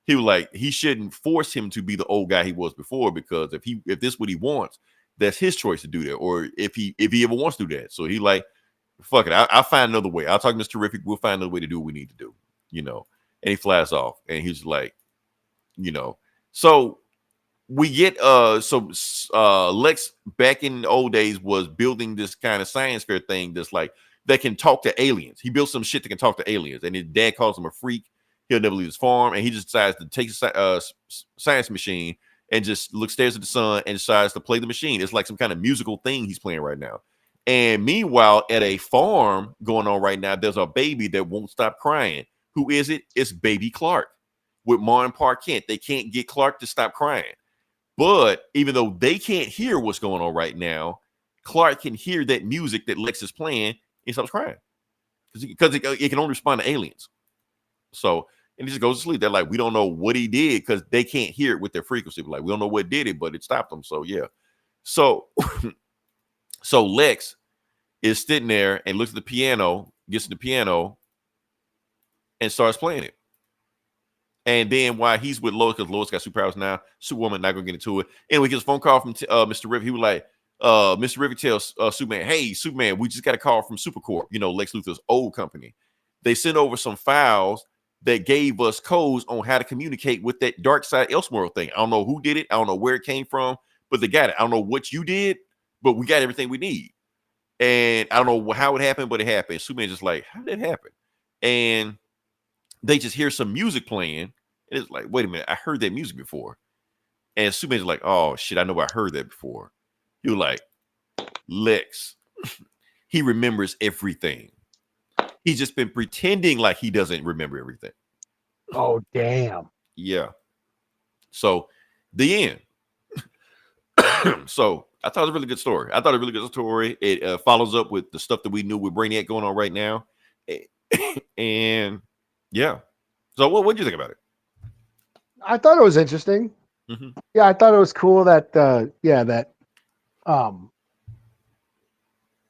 He was like, he shouldn't force him to be the old guy he was before, because if this is what he wants, that's his choice to do that. Or if he ever wants to do that. So he like, fuck it. I'll find another way. I'll talk to Mr. Terrific. We'll find another way to do what we need to do, you know. And he flies off, and he's like, you know. So we get Lex back in the old days was building this kind of science fair thing that's like that can talk to aliens. He built some shit that can talk to aliens, and his dad calls him a freak. He'll never leave his farm, and he just decides to take a science machine and just stares at the sun and decides to play the machine. It's like some kind of musical thing he's playing right now. And meanwhile, at a farm going on right now, there's a baby that won't stop crying. Who is it? It's baby Clark with Ma and Pa Kent. They can't get Clark to stop crying. But even though they can't hear what's going on right now, Clark can hear that music that Lex is playing and stops crying. Because it can only respond to aliens. So, and he just goes to sleep. They're like, we don't know what he did because they can't hear it with their frequency. Like, we don't know what did it, but it stopped them. So, yeah. So, so Lex is sitting there and looks at the piano, gets to the piano, and starts playing it. And then while he's with Lois, because Lois got superpowers now, Superwoman not gonna get into it. Anyway, he gets a phone call from Mr. Rivet. He was like, Mr. Rivet tells Superman, "Hey, Superman, we just got a call from Supercorp, Lex Luthor's old company. They sent over some files that gave us codes on how to communicate with that dark side Elseworld thing. I don't know who did it. I don't know where it came from, but they got it. I don't know what you did, but we got everything we need. And I don't know how it happened, but it happened." Superman just like, "How did it happen?" And they just hear some music playing. And it's like, wait a minute, I heard that music before. And Superman's like, "Oh shit, I know I heard that before." You're like, Lex, he remembers everything. He's just been pretending like he doesn't remember everything. Oh, damn. Yeah. So the end. So I thought it was a really good story. It follows up with the stuff that we knew with Brainiac going on right now. And yeah. So what did you think about it? I thought it was interesting. Mm-hmm. Yeah, I thought it was cool that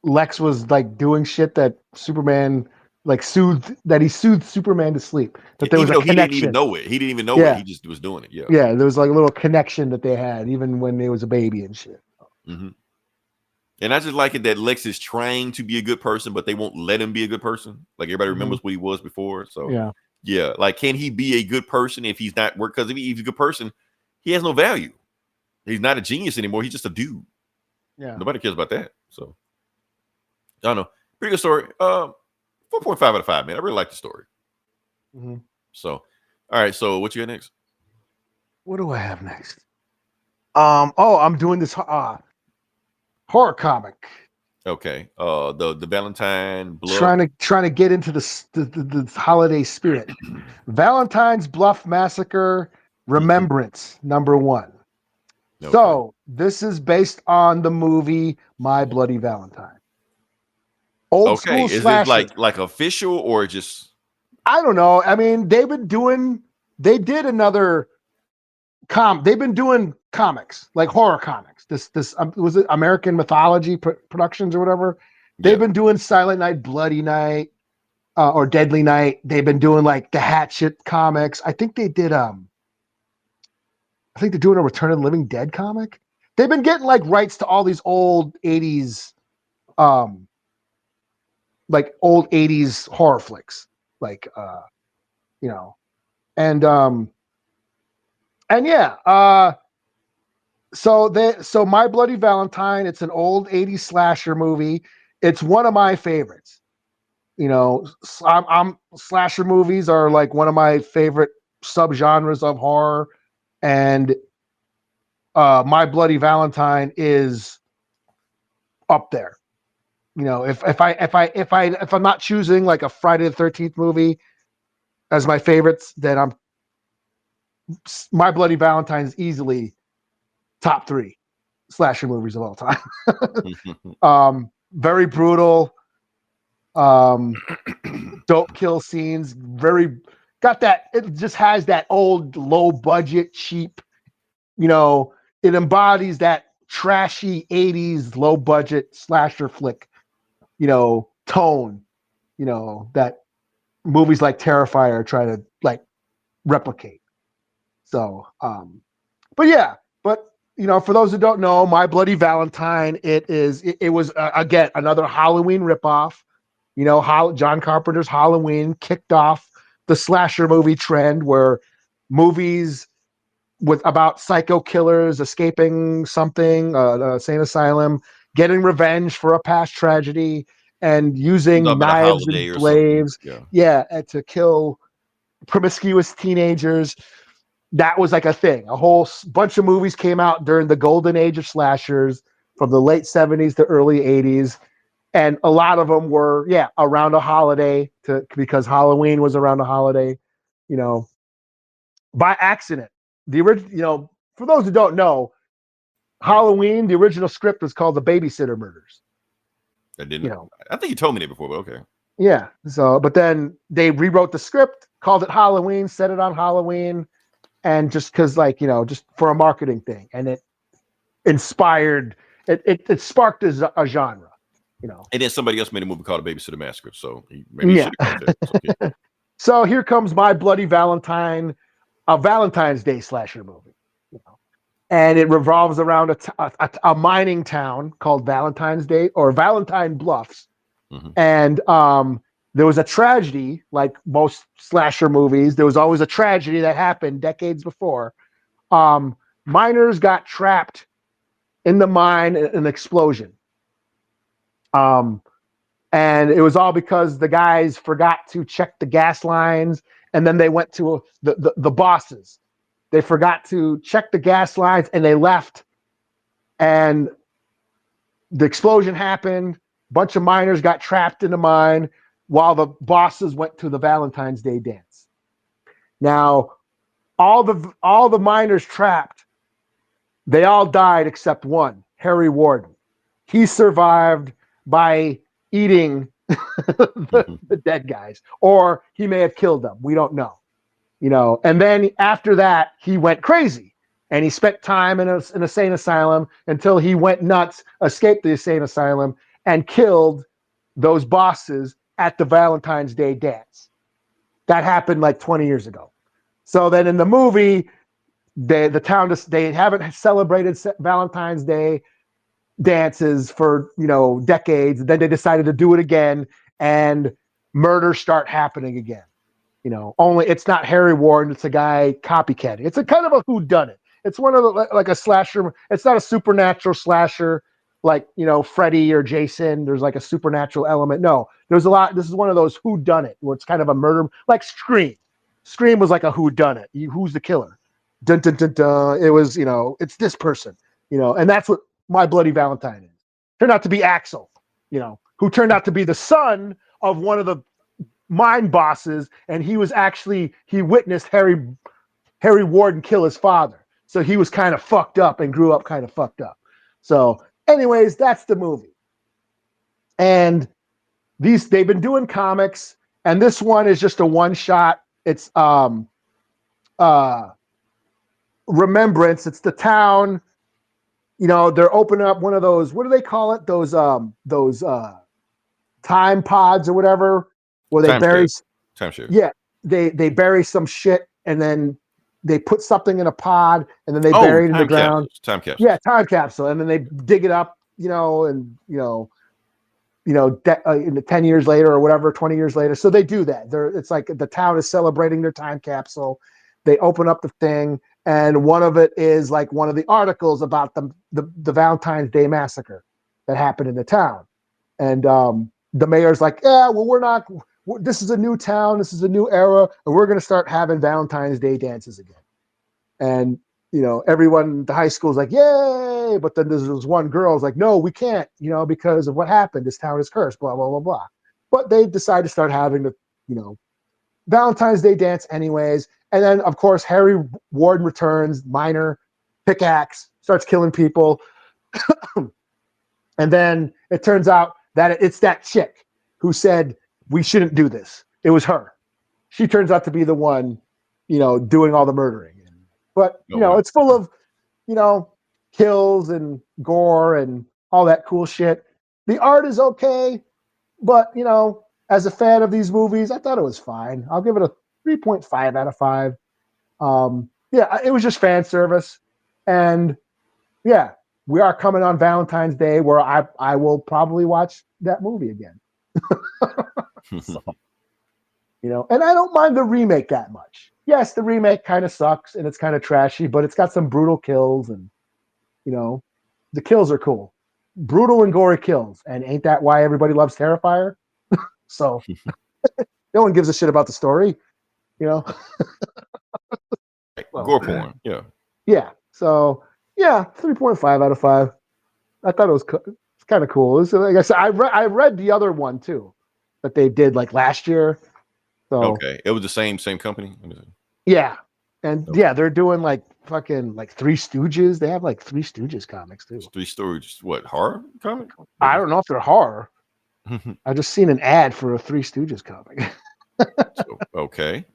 Lex was like doing shit that Superman he soothed Superman to sleep. That there was a connection. He didn't even know it. He didn't even know it. He just was doing it. Yeah. Yeah, there was like a little connection that they had even when he was a baby and shit. Mm-hmm. And I just like it that Lex is trying to be a good person, but they won't let him be a good person. Like everybody remembers what he was before. So yeah. Like, can he be a good person if he's not work? Because if he's a good person, he has no value. He's not a genius anymore. He's just a dude. Yeah. Nobody cares about that. So I don't know. Pretty good story. 4.5 out of 5, man. I really like the story. Mm-hmm. So, all right. So what you got next? What do I have next? I'm doing this horror comic. Okay. The Valentine Bluff. Trying to get into the holiday spirit. Valentine's Bluff Massacre Remembrance #1. Okay. So this is based on the movie My Bloody Valentine. Old school Is slasher. it like official or just? I don't know. I mean, they've been doing comics, like horror comics. This was it American Mythology Productions or whatever. They've been doing Silent Night, Bloody Night, or Deadly Night. They've been doing like the Hatchet comics. I think they did. I think they're doing a Return of the Living Dead comic. They've been getting like rights to all these old 80s, like old 80s horror flicks, like and yeah, so My Bloody Valentine, it's an old 80s slasher movie. It's one of my favorites. I'm slasher movies are like one of my favorite subgenres of horror, and My Bloody Valentine is up there. If I'm not choosing like a Friday the 13th movie as my favorites, then My Bloody Valentine is easily top 3 slasher movies of all time. Very brutal. Dope kill scenes. It just has that old low budget, cheap, it embodies that trashy 80s low budget slasher flick, tone, that movies like Terrifier try to like replicate. So, for those who don't know, My Bloody Valentine, it was again another Halloween ripoff. John Carpenter's Halloween kicked off the slasher movie trend, where movies about psycho killers escaping something, insane asylum, getting revenge for a past tragedy, and using knives and blades, to kill promiscuous teenagers. That was like a thing. A whole bunch of movies came out during the golden age of slashers from the late 70s to early 80s. And a lot of them were, around a holiday because Halloween was around a holiday, by accident. The original, for those who don't know, Halloween, the original script was called The Babysitter Murders. I didn't know. I think you told me that before, but okay. Yeah. So, but then they rewrote the script, called it Halloween, set it on Halloween. And just because, just for a marketing thing. And inspired. It sparked a genre, you know. And then somebody else made a movie called The Babysitter Massacre. So maybe he should have gone there. So, yeah. So here comes My Bloody Valentine, a Valentine's Day slasher movie, you know. And it revolves around a mining town called Valentine's Day or Valentine Bluffs. Mhm. And there was a tragedy, like most slasher movies. There was always a tragedy that happened decades before. Miners got trapped in the mine in an explosion. And it was all because the guys forgot to check the gas lines, and then they went to the bosses. They forgot to check the gas lines, and they left. And the explosion happened. A bunch of miners got trapped in the mine while the bosses went to the Valentine's Day dance. Now, all the miners trapped, they all died except one, Harry Warden. He survived by eating the dead guys, or he may have killed them. We don't know, you know. And then after that, he went crazy, and he spent time in an insane asylum until he went nuts, escaped the insane asylum, and killed those bosses at the Valentine's Day dance. That happened like 20 years ago. So then in the movie, the town, they haven't celebrated Valentine's Day dances for, you know, decades. Then they decided to do it again, and murders start happening again. You know, only it's not Harry Warden, it's a guy copycatting. It's a kind of a whodunit. It's one of the, like a slasher. It's not a supernatural slasher like, you know, Freddy or Jason. There's like a supernatural element. No, there's a lot. This is one of those whodunit where it's kind of a murder, like Scream. Scream was like a whodunit. Who's the killer? Dun, dun, dun, dun. It was, you know, it's this person, you know, and that's what My Bloody Valentine is. Turned out to be Axel, you know, who turned out to be the son of one of the mine bosses, and he witnessed Harry Warden kill his father. So he was kind of fucked up and grew up kind of fucked up. So anyways, that's the movie. And they've been doing comics, and this one is just a one shot. It's Remembrance. It's the town, you know, they're opening up one of those, what do they call it? Those time pods or whatever, where they bury timeshare. Yeah, they bury some shit, and then they put something in a pod, and then they bury it in the ground. Time capsule. Yeah, time capsule, and then they dig it up, you know, and in the 10 years later or whatever, 20 years later. So they do that. It's like the town is celebrating their time capsule. They open up the thing, and one of it is like one of the articles about the Valentine's Day massacre that happened in the town. And the mayor's like, yeah, well, this is a new town, this is a new era, and we're going to start having Valentine's Day dances again. And, you know, everyone at the high school is like, yay! But then there's this one girl is like, no, we can't, you know, because of what happened. This town is cursed, blah, blah, blah, blah. But they decide to start having the, you know, Valentine's Day dance anyways. And then, of course, Harry Warden returns, minor, pickaxe, starts killing people. And then it turns out that it's that chick who said, we shouldn't do this. It was her. She turns out to be the one, you know, doing all the murdering. But, you know, it's full of, you know, kills and gore and all that cool shit. The art is okay, but, you know, as a fan of these movies, I thought it was fine. I'll give it a 3.5 out of 5. Yeah, it was just fan service. And, yeah, we are coming on Valentine's Day where I will probably watch that movie again. So, you know, and I don't mind the remake that much. Yes, the remake kind of sucks and it's kind of trashy, but it's got some brutal kills, and, you know, the kills are cool. Brutal and gory kills. And ain't that why everybody loves Terrifier? So no one gives a shit about the story, you know. Well, gore porn, yeah. Yeah. So yeah, 3.5 out of 5. I thought it was kind of cool. It was, like I said, I read the other one too that they did like last year. So okay, it was the same company. Yeah, and yeah, they're doing like fucking like Three Stooges. They have like Three Stooges comics too. Three Stooges, what, horror comic? I don't know if they're horror. I just seen an ad for a Three Stooges comic. So, okay.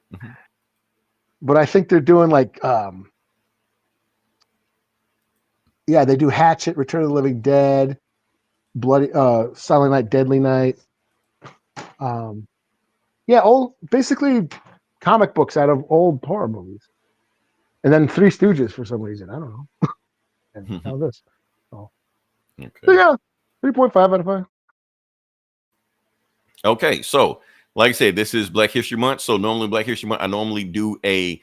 But I think they're doing like Yeah, they do Hatchet, Return of the Living Dead, Bloody Silent Night, Deadly Night. Yeah, basically comic books out of old horror movies. And then Three Stooges for some reason. I don't know. And now this. So Okay. yeah, 3.5 out of 5. Okay, so like I said, this is Black History Month. So normally Black History Month, I normally do a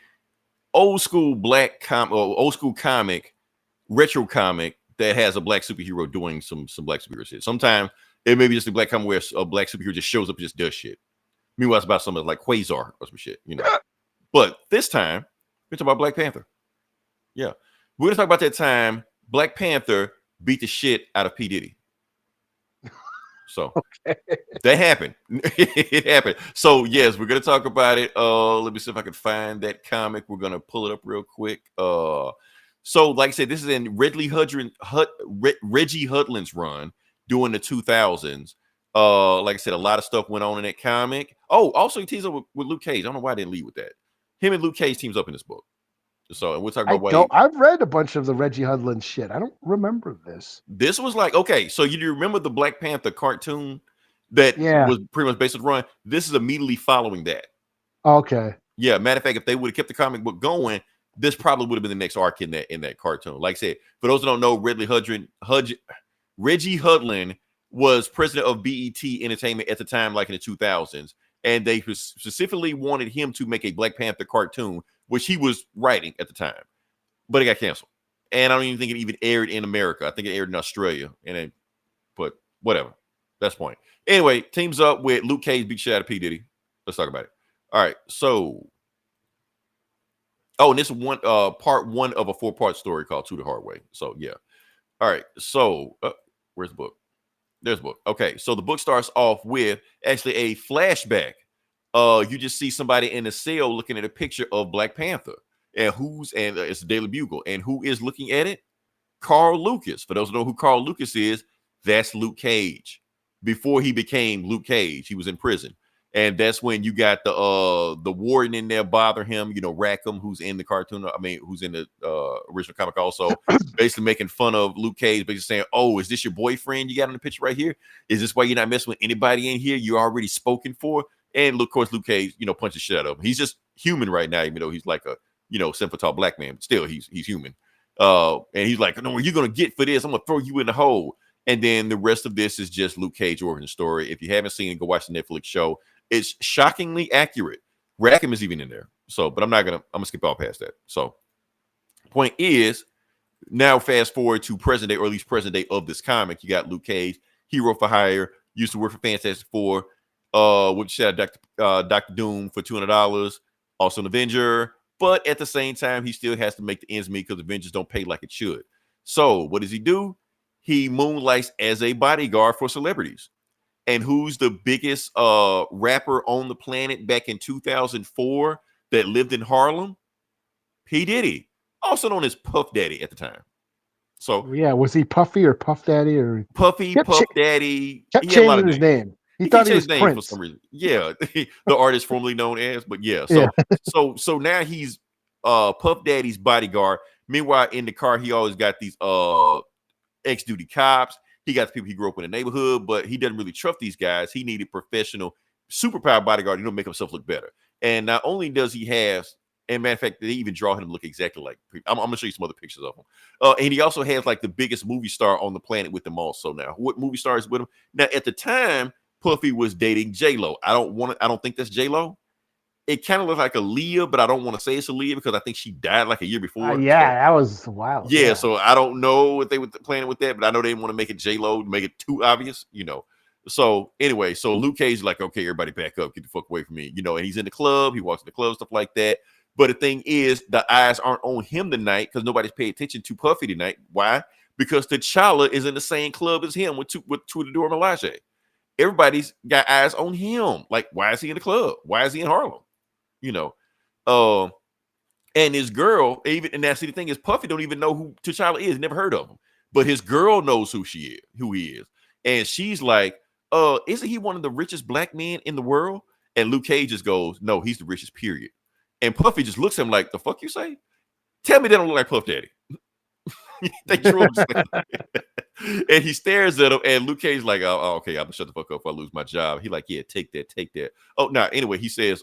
old school old school comic, retro comic that has a black superhero doing some black superhero shit. Sometimes it may be just a black comic where a black superhero just shows up and just does shit. Meanwhile, it's about something like Quasar or some shit, But this time, we're talking about Black Panther. Yeah. We're gonna talk about that time Black Panther beat the shit out of P. Diddy. So that happened. It happened. So yes, we're gonna talk about it. Let me see if I can find that comic. We're gonna pull it up real quick. So like I said, this is in Reggie Hudlin's run during the 2000s. Like I said, a lot of stuff went on in that comic. Oh, also he teams up with Luke Cage. I don't know why I didn't lead with that. Him and Luke Cage teams up in this book. So, and we'll talk about I've read a bunch of the Reggie Hudlin shit. I don't remember this. This was like, okay, so you remember the Black Panther cartoon that was pretty much based on the run? This is immediately following that. Okay. Yeah, matter of fact, if they would have kept the comic book going, this probably would have been the next arc in that cartoon. Like I said, for those that don't know, Reggie Hudlin was president of BET Entertainment at the time, like in the 2000s, and they specifically wanted him to make a Black Panther cartoon, which he was writing at the time, but it got canceled. And I don't even think it even aired in America. I think it aired in Australia, but whatever. That's the point. Anyway, teams up with Luke Cage, beat shit out of P. Diddy. Let's talk about it. All right, so and this is part one of a 4-part story called To the Hard Way. So yeah. All right, so where's the book? There's the book. Okay, so the book starts off with actually a flashback. You just see somebody in a cell looking at a picture of Black Panther, and it's the Daily Bugle, and who is looking at it? Carl Lucas. For those who know who Carl Lucas is, that's Luke Cage. Before he became Luke Cage, he was in prison, and that's when you got the warden in there bother him. Rackham, who's in the cartoon. Who's in the original comic also, basically making fun of Luke Cage, basically saying, "Oh, is this your boyfriend you got in the picture right here? Is this why you're not messing with anybody in here? You're already spoken for." And of course, Luke Cage, punches shit out of him. He's just human right now, even though he's like a 7-foot-tall black man. But still, he's human. And he's like, "No, what you're gonna get for this? I'm gonna throw you in the hole." And then the rest of this is just Luke Cage origin story. If you haven't seen it, go watch the Netflix show. It's shockingly accurate. Rackham is even in there. So, but I'm gonna skip all past that. So, point is, now fast forward to present day, or at least present day of this comic. You got Luke Cage, hero for hire, used to work for Fantastic Four. Which said Dr. Doom for $200, also an Avenger, but at the same time, he still has to make the ends meet because Avengers don't pay like it should. So what does he do? He moonlights as a bodyguard for celebrities. And who's the biggest rapper on the planet back in 2004 that lived in Harlem? P. Diddy, also known as Puff Daddy at the time. So yeah, was he Puffy or Puff Daddy or Puffy, Puff Daddy? Kept changing his name. He thought he was name Prince for some reason. Yeah, the artist formerly known as, but yeah. So now he's Puff Daddy's bodyguard. Meanwhile, in the car, he always got these ex-duty cops. He got the people he grew up in the neighborhood, but he doesn't really trust these guys. He needed professional, superpowered bodyguard, make himself look better. And not only does he have, and matter of fact, they even draw him to look exactly like. I'm gonna show you some other pictures of him. And he also has like the biggest movie star on the planet with him. Also, now what movie star is with him? Now at the time, Puffy was dating J-Lo. I don't think that's J-Lo. It kind of looks like a Leah, but I don't want to say it's a Leah because I think she died like a year before. That was wild. Yeah, so I don't know if they were planning with that, but I know they didn't want to make it J-Lo, make it too obvious, So anyway, so Luke Cage is like, okay, everybody back up, get the fuck away from me, and he's in the club, he walks in the club, stuff like that. But the thing is, the eyes aren't on him tonight because nobody's paying attention to Puffy tonight. Why? Because T'Challa is in the same club as him with Tudor Melage. Everybody's got eyes on him. Like, why is he in the club? Why is he in Harlem? And his girl, and that's the thing is, Puffy don't even know who T'Challa is, never heard of him. But his girl knows who he is. And she's like, isn't he one of the richest black men in the world? And Luke Cage just goes, no, he's the richest, period. And Puffy just looks at him like, the fuck you say? Tell me they don't look like Puff Daddy. They drew him. And he stares at him, and Luke Cage's like, oh, okay, I'm gonna shut the fuck up if I lose my job. He like, yeah, take that, take that. Oh, no, anyway, he says,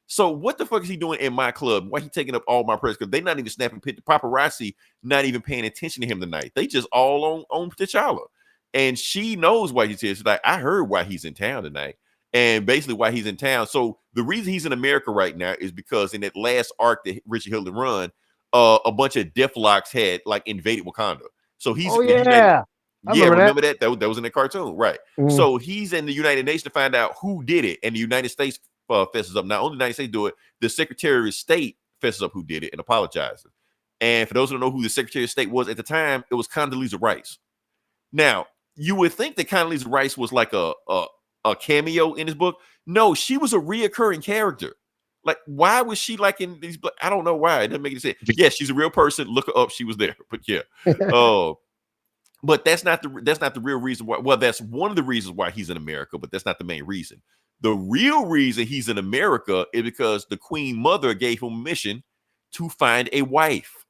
so what the fuck is he doing in my club? Why he taking up all my press? Because they not even snapping pictures. Paparazzi not even paying attention to him tonight. They just all on T'Challa. And she knows why he's here. She's like, I heard why he's in town tonight. And basically why he's in town. So the reason he's in America right now is because in that last arc that Richard Hilton run, a bunch of Deathlocks had like invaded Wakanda. So he's remember that? That was in the cartoon, right? Mhm. So he's in the United Nations to find out who did it, and the United States fesses up. Not only the United States do it, the Secretary of State fesses up who did it and apologizes. And for those who don't know who the Secretary of State was at the time, it was Condoleezza Rice. Now you would think that Condoleezza Rice was like a cameo in his book. No, she was a reoccurring character. Like, why was she like in these? I don't know why. It doesn't make any sense. Yes, she's a real person. Look her up. She was there. But yeah. But that's not the real reason why. Well, that's one of the reasons why he's in America, but that's not the main reason. The real reason he's in America is because the Queen Mother gave him a mission to find a wife,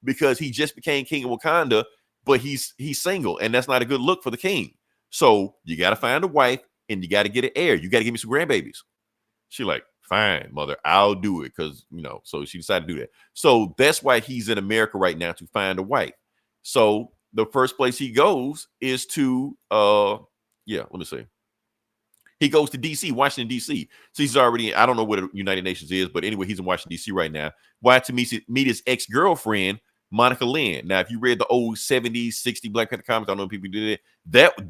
because he just became king of Wakanda, but he's single, and that's not a good look for the king. So you got to find a wife, and you got to get an heir. You got to give me some grandbabies. She like, fine, mother, I'll do it, because so she decided to do that. So that's why he's in America right now, to find a wife. So the first place he goes is to let me see. He goes to DC, Washington, DC. So he's already, I don't know what the United Nations is, but anyway, he's in Washington, DC right now. Why? To meet his ex-girlfriend, Monica Lynn. Now, if you read the old 70s, 60s Black Panther comics, I don't know if people did it.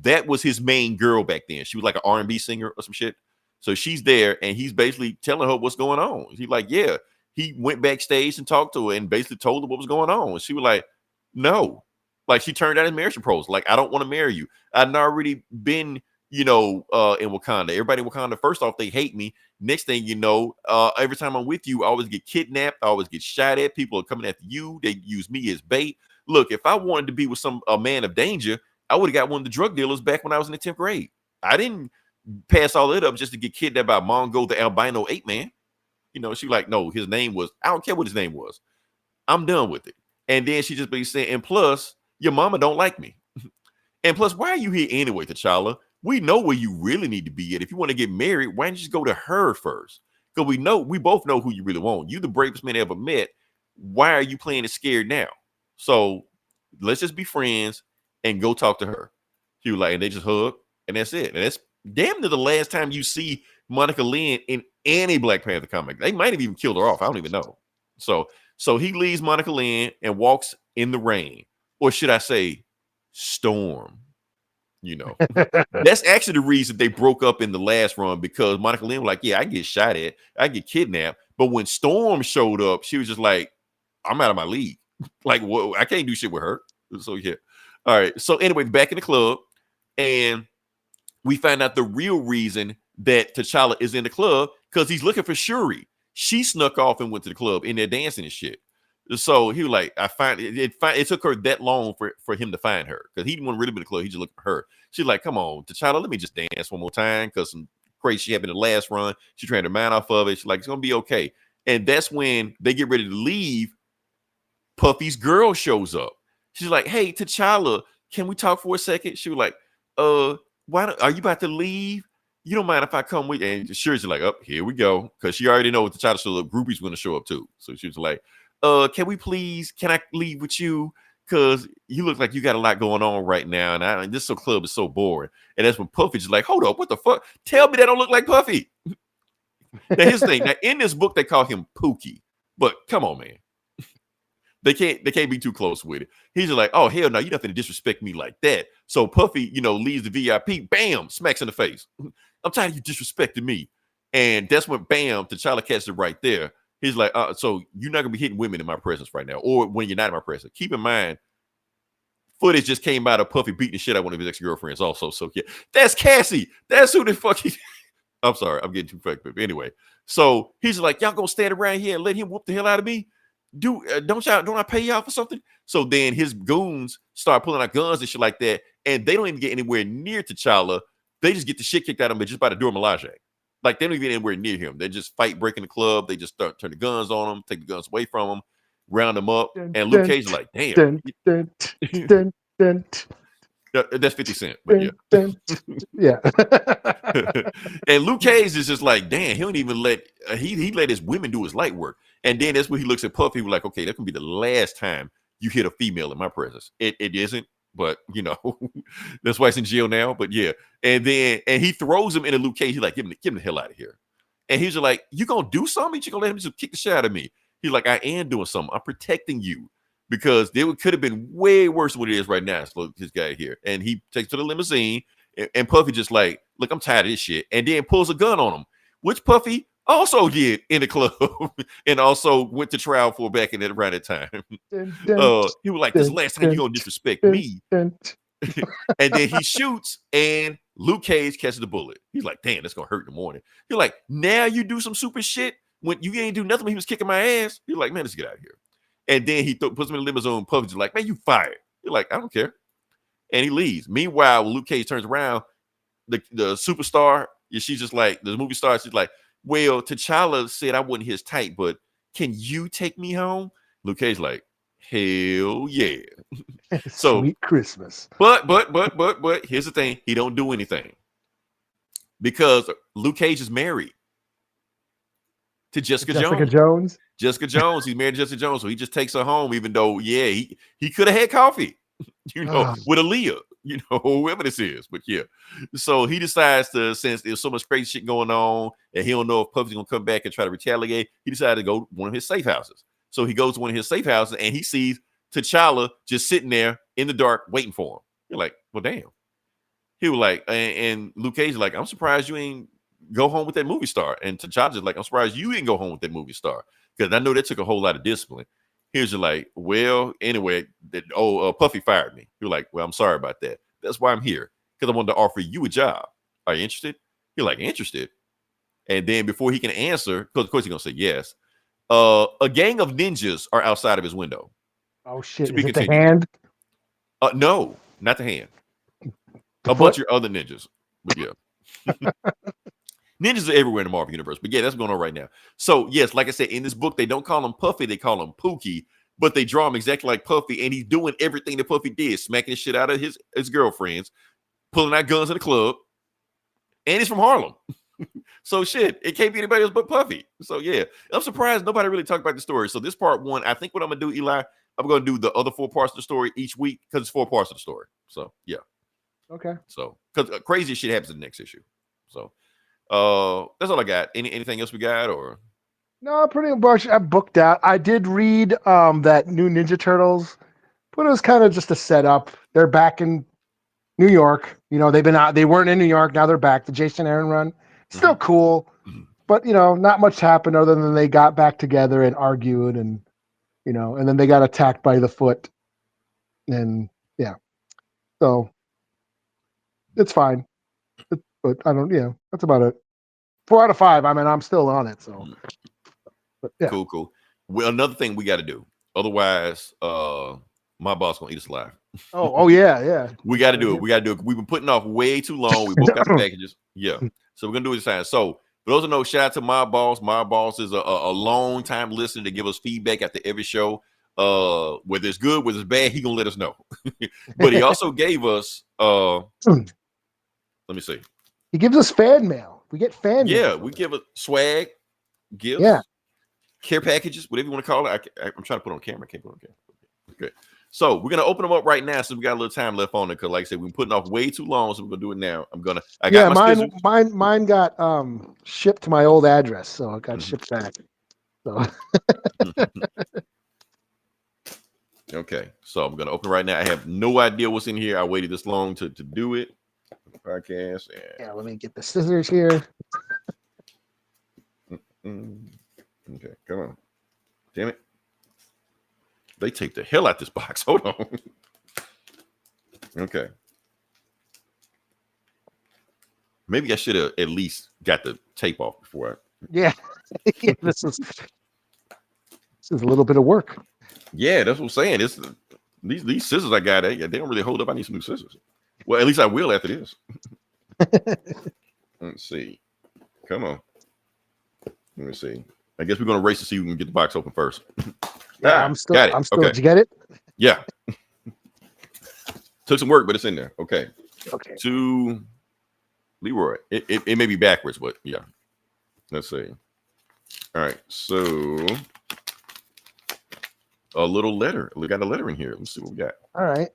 That was his main girl back then. She was like an R&B singer or some shit. So she's there, and he's basically telling her what's going on. He's like, yeah. He went backstage and talked to her and basically told her what was going on. And she was like, no. Like, she turned down his marriage proposal. Like, I don't want to marry you. I'd already been, in Wakanda. Everybody in Wakanda, first off, they hate me. Next thing you know, every time I'm with you, I always get kidnapped. I always get shot at. People are coming after you. They use me as bait. Look, if I wanted to be with a man of danger, I would have got one of the drug dealers back when I was in the 10th grade. I didn't pass all that up just to get kidnapped by Mongo, the albino ape man. She like, no, his name was, I don't care what his name was. I'm done with it. And then she just be saying, and plus, your mama don't like me. And plus, why are you here anyway, T'Challa? We know where you really need to be at. If you want to get married, why don't you just go to her first? Because we both know who you really want. You the bravest man I ever met. Why are you playing it scared now? So let's just be friends and go talk to her. He was like, and they just hug, and that's it. And that's damn near the last time you see Monica Lynn in any Black Panther comic. They might have even killed her off. I don't even know. So he leaves Monica Lynn and walks in the rain. Or should I say storm? That's actually the reason they broke up in the last run, because Monica Lynn was like, yeah, I get shot at, I get kidnapped. But when Storm showed up, she was just like, I'm out of my league. Like, well, I can't do shit with her. So yeah. All right. So anyway, back in the club, and we find out the real reason that T'Challa is in the club, because he's looking for Shuri. She snuck off and went to the club, in there dancing and shit. So he was like, it took her that long for him to find her, because he didn't want to really be in the club. He just looked for her. She's like, come on, T'Challa, let me just dance one more time, because some crazy shit happened in the last run. She turned her mind off of it. She's like, it's gonna be okay. And that's when they get ready to leave. Puffy's girl shows up. She's like, hey, T'Challa, can we talk for a second? She was like, are you about to leave? You don't mind if I come with you? And Shuri's like, oh, here we go, because she already know what T'Challa showed up. Groupies going to show up too. So she was like, can I leave with you? Because you look like you got a lot going on right now, and this club is so boring. And that's when Puffy's like, hold up, what the fuck? Tell me that don't look like Puffy. Now his thing. Now in this book they call him Pookie, but come on, man, they can't be too close with it. He's just like, oh hell no, you nothing to disrespect me like that. So Puffy, leaves the VIP, bam, smacks in the face. I'm tired of you disrespecting me, and that's when bam, T'Challa catches it right there. He's like, so you're not gonna be hitting women in my presence right now, or when you're not in my presence. Keep in mind, footage just came out of Puffy beating the shit out of one of his ex-girlfriends also. So yeah, that's Cassie. That's who the fuck he. I'm sorry, I'm getting too fucked up. Anyway, so he's like, y'all gonna stand around here and let him whoop the hell out of me? Don't I pay y'all for something? So then his goons start pulling out guns and shit like that, and they don't even get anywhere near T'Challa. They just get the shit kicked out of them just by the Dora Milaje. Like, they don't even get anywhere near him. They just fight, breaking the club. They just turn the guns on him, take the guns away from him, round them up, Dun, and Luke dun, Cage is like, damn, dun, dun, dun, dun, that's 50 Cent, but yeah. dun, yeah. And Luke Cage is just like, damn, he don't even let he let his women do his light work. And then that's when he looks at Puffy, he was like, okay, that can be the last time you hit a female in my presence. It isn't, but you know, that's why he's in jail now. But yeah, and he throws him into Luke Cage. He's like, give him the hell out of here. And he's just like, you gonna do something? You gonna let him just kick the shit out of me? He's like, I am doing something. I'm protecting you. Because could have been way worse than what it is right now. So this guy here. And he takes to the limousine, and Puffy just like, look, I'm tired of this shit. And then pulls a gun on him, which Puffy also did in the club and also went to trial for back in that around that time. He was like, this last time you gonna disrespect me. And then he shoots, and Luke Cage catches the bullet. He's like, damn, that's gonna hurt in the morning. He's like, now you do some super shit when you ain't do nothing when he was kicking my ass. He's like, man, let's get out of here. And then he puts him in the limousine. Puffy's like, man, you fired. You're like, I don't care. And he leaves. Meanwhile, when Luke Cage turns around, the superstar, she's just like, the movie star, she's like, well, T'Challa said I wasn't his type, but can you take me home? Luke Cage like, hell yeah. So Sweet Christmas. But here's the thing. He don't do anything. Because Luke Cage is married to Jessica Jones. Jessica Jones. He's married to Jessica Jones, so he just takes her home, even though, yeah, he could have had coffee, you know, with Aaliyah, you know, whoever this is. But yeah, so he decides to, since there's so much crazy shit going on, and he don't know if Puffy's gonna come back and try to retaliate, he decided to go to one of his safe houses. So he goes to one of his safe houses, and he sees T'Challa just sitting there in the dark waiting for him. You're like, well, damn. He was like, and Luke Cage is like, I'm surprised you ain't go home with that movie star. And T'Challa's like, I'm surprised you didn't go home with that movie star. Because I know that took a whole lot of discipline. He was just like, well, anyway, Puffy fired me. He was like, well, I'm sorry about that. That's why I'm here. Because I wanted to offer you a job. Are you interested? You're like, interested? And then before he can answer, because of course he's going to say yes, a gang of ninjas are outside of his window. Oh, shit. To Is be it the continued. hand? No, not the hand. A bunch of other ninjas. But yeah. Ninjas are everywhere in the Marvel Universe. But yeah, that's going on right now. So yes, like I said, in this book, they don't call him Puffy, they call him Pookie, but they draw him exactly like Puffy, and he's doing everything that Puffy did, smacking the shit out of his girlfriends, pulling out guns in the club, and he's from Harlem. So shit, it can't be anybody else but Puffy. So yeah, I'm surprised nobody really talked about the story. So this part one, I think what I'm going to do, Eli, I'm going to do the other 4 parts of the story each week because it's 4 parts of the story. So yeah. Okay. So because crazy shit happens in the next issue. So that's all I got. Anything else we got, or no? Pretty much I booked out. I did read that new Ninja Turtles, but it was kind of just a setup. They're back in New York. You know, they've been out, they weren't in New York, now they're back. The Jason Aaron run. Still cool. But you know, not much happened other than they got back together and argued, and you know, and then they got attacked by the Foot. And yeah. So it's fine. But I don't, that's about it. 4 out of 5. I mean, I'm still on it. So, but yeah. Cool. Well, another thing we got to do. Otherwise, my boss gonna eat us alive. Oh yeah. We got to do it. We've been putting off way too long. We both got the packages. Yeah. So we're gonna do it this time. So for those who know, shout out to my boss. My boss is a long time listener to give us feedback after every show. Whether it's good, whether it's bad, he gonna let us know. But he also gave us let me see. He gives us fan mail. We get fan mail. Yeah, we give it swag, gifts, care packages, whatever you want to call it. I'm trying to put it on camera. I can't put it on camera. Okay. So we're gonna open them up right now. So we got a little time left on it because, like I said, we've been putting off way too long. So we're gonna do it now. I got mine got shipped to my old address, so it got shipped back. So okay. So I'm gonna open right now. I have no idea what's in here. I waited this long to do it. Podcast. Yeah, let me get the scissors here. Okay, come on. Damn it. They take the hell out this box. Hold on. Okay. Maybe I should have at least got the tape off before Yeah. This is a little bit of work. Yeah, that's what I'm saying. These scissors I got, they don't really hold up. I need some new scissors. Well, at least I will after this. Let's see. Come on. Let me see. I guess we're going to race to see who can get the box open first. Yeah, got it. I'm still. Okay. Did you get it? Yeah. Took some work, but it's in there. Okay. Okay. To Leroy. It may be backwards, but yeah. Let's see. All right. So a little letter. We got a letter in here. Let's see what we got. All right.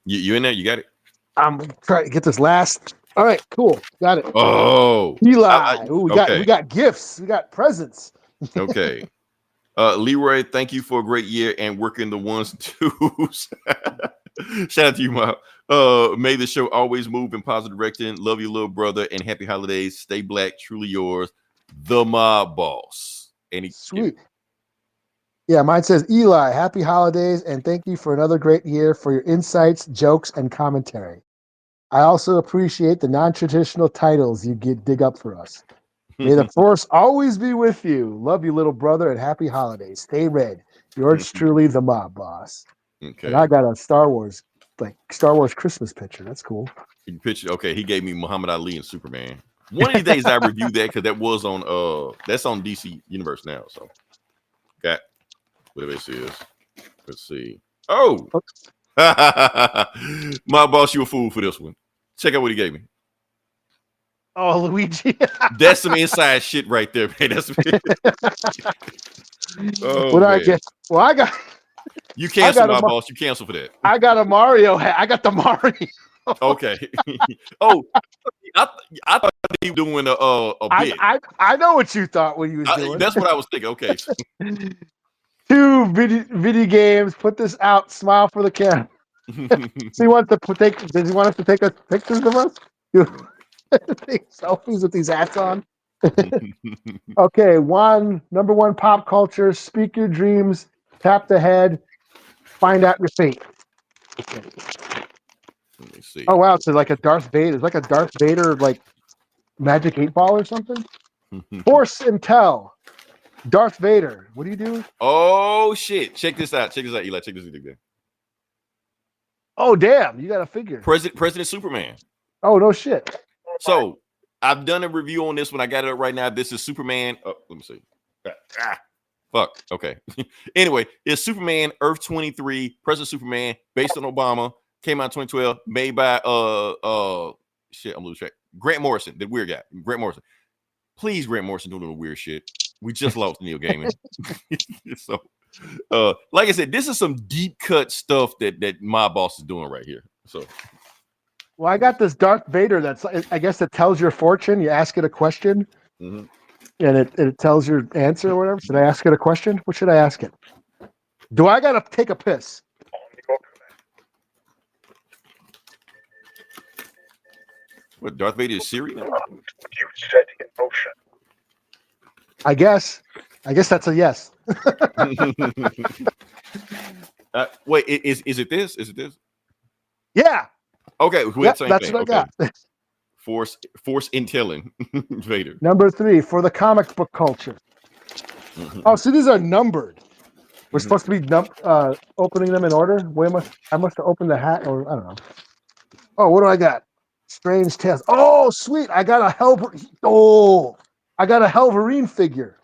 You in there? You got it? I'm trying to get this last. All right, cool. Got it. Oh. Eli. Ooh, we okay. got gifts. We got presents. Okay. Leroy, thank you for a great year and working the ones and twos. Shout out to you, Mom. May the show always move in positive direction. Love you, little brother, and happy holidays. Stay black, truly yours, the Mob Boss. Sweet. Yeah, mine says, Eli, happy holidays, and thank you for another great year for your insights, jokes, and commentary. I also appreciate the non-traditional titles you dig up for us. May the force always be with you. Love you, little brother, and happy holidays. Stay red. Yours truly, the Mob Boss. Okay. And I got a Star Wars Christmas picture. That's cool. Picture. Okay, he gave me Muhammad Ali and Superman. One of these days I review that because that was on that's on DC Universe now. So got whatever this is. Let's see. Oh, my boss, you a fool for this one. Check out what he gave me. Oh, Luigi. That's some inside shit right there, man. That's oh, what man. I get? Well, I got. You cancel, my boss. You cancel for that. I got a Mario hat. I got the Mario. Okay. Oh, I thought he was doing a bit. I know what you thought when you was doing. That's what I was thinking. Okay. 2 video games. Put this out. Smile for the camera. So he wants to does he want us to take pictures of us? Take selfies with these hats on. Okay, number one pop culture. Speak your dreams. Tap the head. Find out your fate. Okay. Let me see. Oh wow, it's like a Darth Vader. It's like a Darth Vader like magic 8-ball or something. Force Intel. Darth Vader. What do you do? Oh shit! Check this out. Eli. Check this out. Oh damn! You got a figure. President Superman. Oh no shit. So I've done a review on this one. I got it up right now. This is Superman. Oh, let me see. Fuck. Okay. Anyway, it's Superman Earth 23, President Superman, based on Obama. Came out in 2012. Made by shit. I'm losing track. Grant Morrison, the weird guy. Grant Morrison. Please, Grant Morrison, do a little weird shit. We just lost Neil Gaiman. So, like I said, this is some deep cut stuff that my boss is doing right here. So. Well, I got this Darth Vader that's, I guess, it tells your fortune. You ask it a question, and it tells your answer or whatever. Should I ask it a question? What should I ask it? Do I got to take a piss? What, Darth Vader is Siri now? You set in motion. I guess that's a yes. Wait, is it this? Is it this? Yeah. Okay, Yep, same that's thing. what I got. Force intelling Vader. Number 3 for the comic book culture. Oh, so these are numbered. We're supposed to be opening them in order. I must have opened the hat, or I don't know. Oh, what do I got? Strange Tales. Oh, sweet! I got a Helverine figure.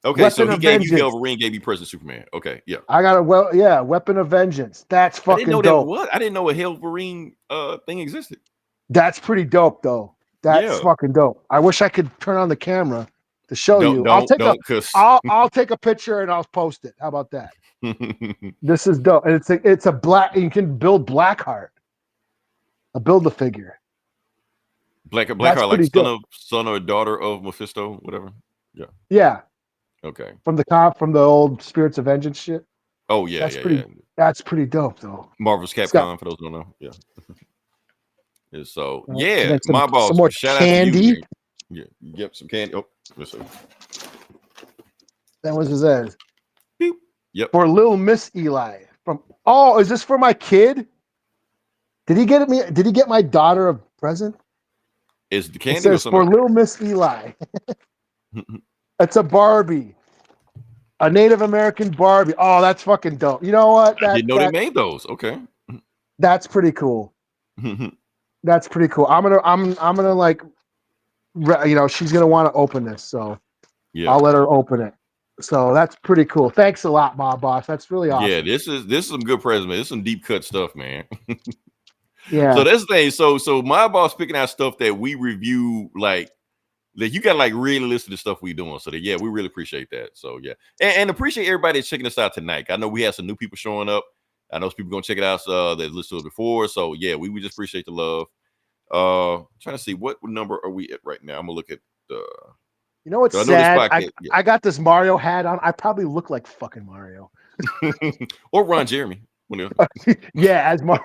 Okay, Weapon so he gave Vengeance. you Helverine, gave you President Superman. Okay, yeah. I got Weapon of Vengeance. That's fucking dope. I didn't know a Helverine thing existed. That's pretty dope, though. That's fucking dope. I wish I could turn on the camera to show you. I'll take a picture and I'll post it. How about that? This is dope, and it's a black. You can build Blackheart. A build-a-figure. Blackheart, like son or daughter of Mephisto, whatever. Yeah. Yeah. Okay. From the old Spirits of Vengeance shit. Oh yeah, That's pretty dope, though. Marvel's Capcom, for those who don't know. Yeah. And so my boss. Some more shout candy. Out to you. Yeah, yep, some candy. Oh, listen. That was his ass. Beep. Yep. For Little Miss Eli. Is this for my kid? Did he get my daughter a present? Is the candy it says for Little Miss Eli? It's a Barbie. A Native American Barbie. Oh, that's fucking dope. You know what? I didn't know they made those. Okay. That's pretty cool. That's pretty cool. I'm gonna like, she's gonna want to open this, so I'll let her open it. So that's pretty cool. Thanks a lot, Mob Boss. That's really awesome. Yeah, this is some good present, man. This is some deep cut stuff, man. Yeah. So that's the thing. So my boss picking out stuff that we review, like that you got like really listen to stuff we doing. So that, yeah, we really appreciate that. So yeah, and appreciate everybody that's checking us out tonight. I know we have some new people showing up. I know some people gonna check it out that listened to it before. So yeah, we just appreciate the love. Trying to see what number are we at right now. I'm gonna look at the. You know what's I know this sad? podcast- I got this Mario hat on. I probably look like fucking Mario. or Ron Jeremy. Yeah, as Mario.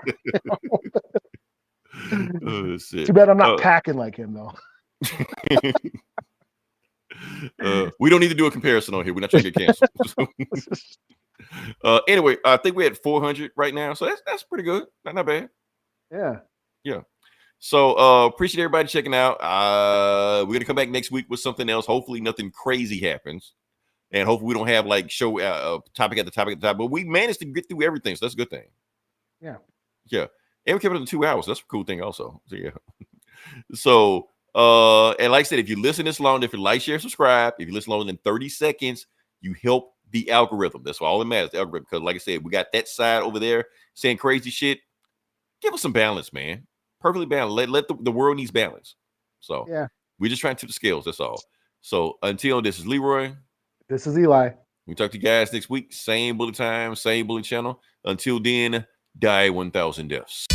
Oh, shit. Too bad I'm not packing like him though. We don't need to do a comparison on here. We're not trying to get canceled. Anyway, I think we're at 400 right now, so that's pretty good. Not bad. Yeah. So appreciate everybody checking out. We're gonna come back next week with something else. Hopefully, nothing crazy happens, and hopefully, we don't have like show topic at the top. But we managed to get through everything, so that's a good thing. Yeah. And we kept it in 2 hours. That's a cool thing, also. So yeah. So and like I said, if you listen this long, if you like, share, subscribe, if you listen longer than 30 seconds, you help the algorithm. That's all that matters, the algorithm. Because like I said, we got that side over there saying crazy shit. Give us some balance, man. Perfectly balanced. Let the world needs balance. So Yeah. we're just trying to tip the scales. That's all. So until this is Leroy. This is Eli. We talk to you guys next week. Same bullet time, same bullet channel. Until then, die 1,000 deaths.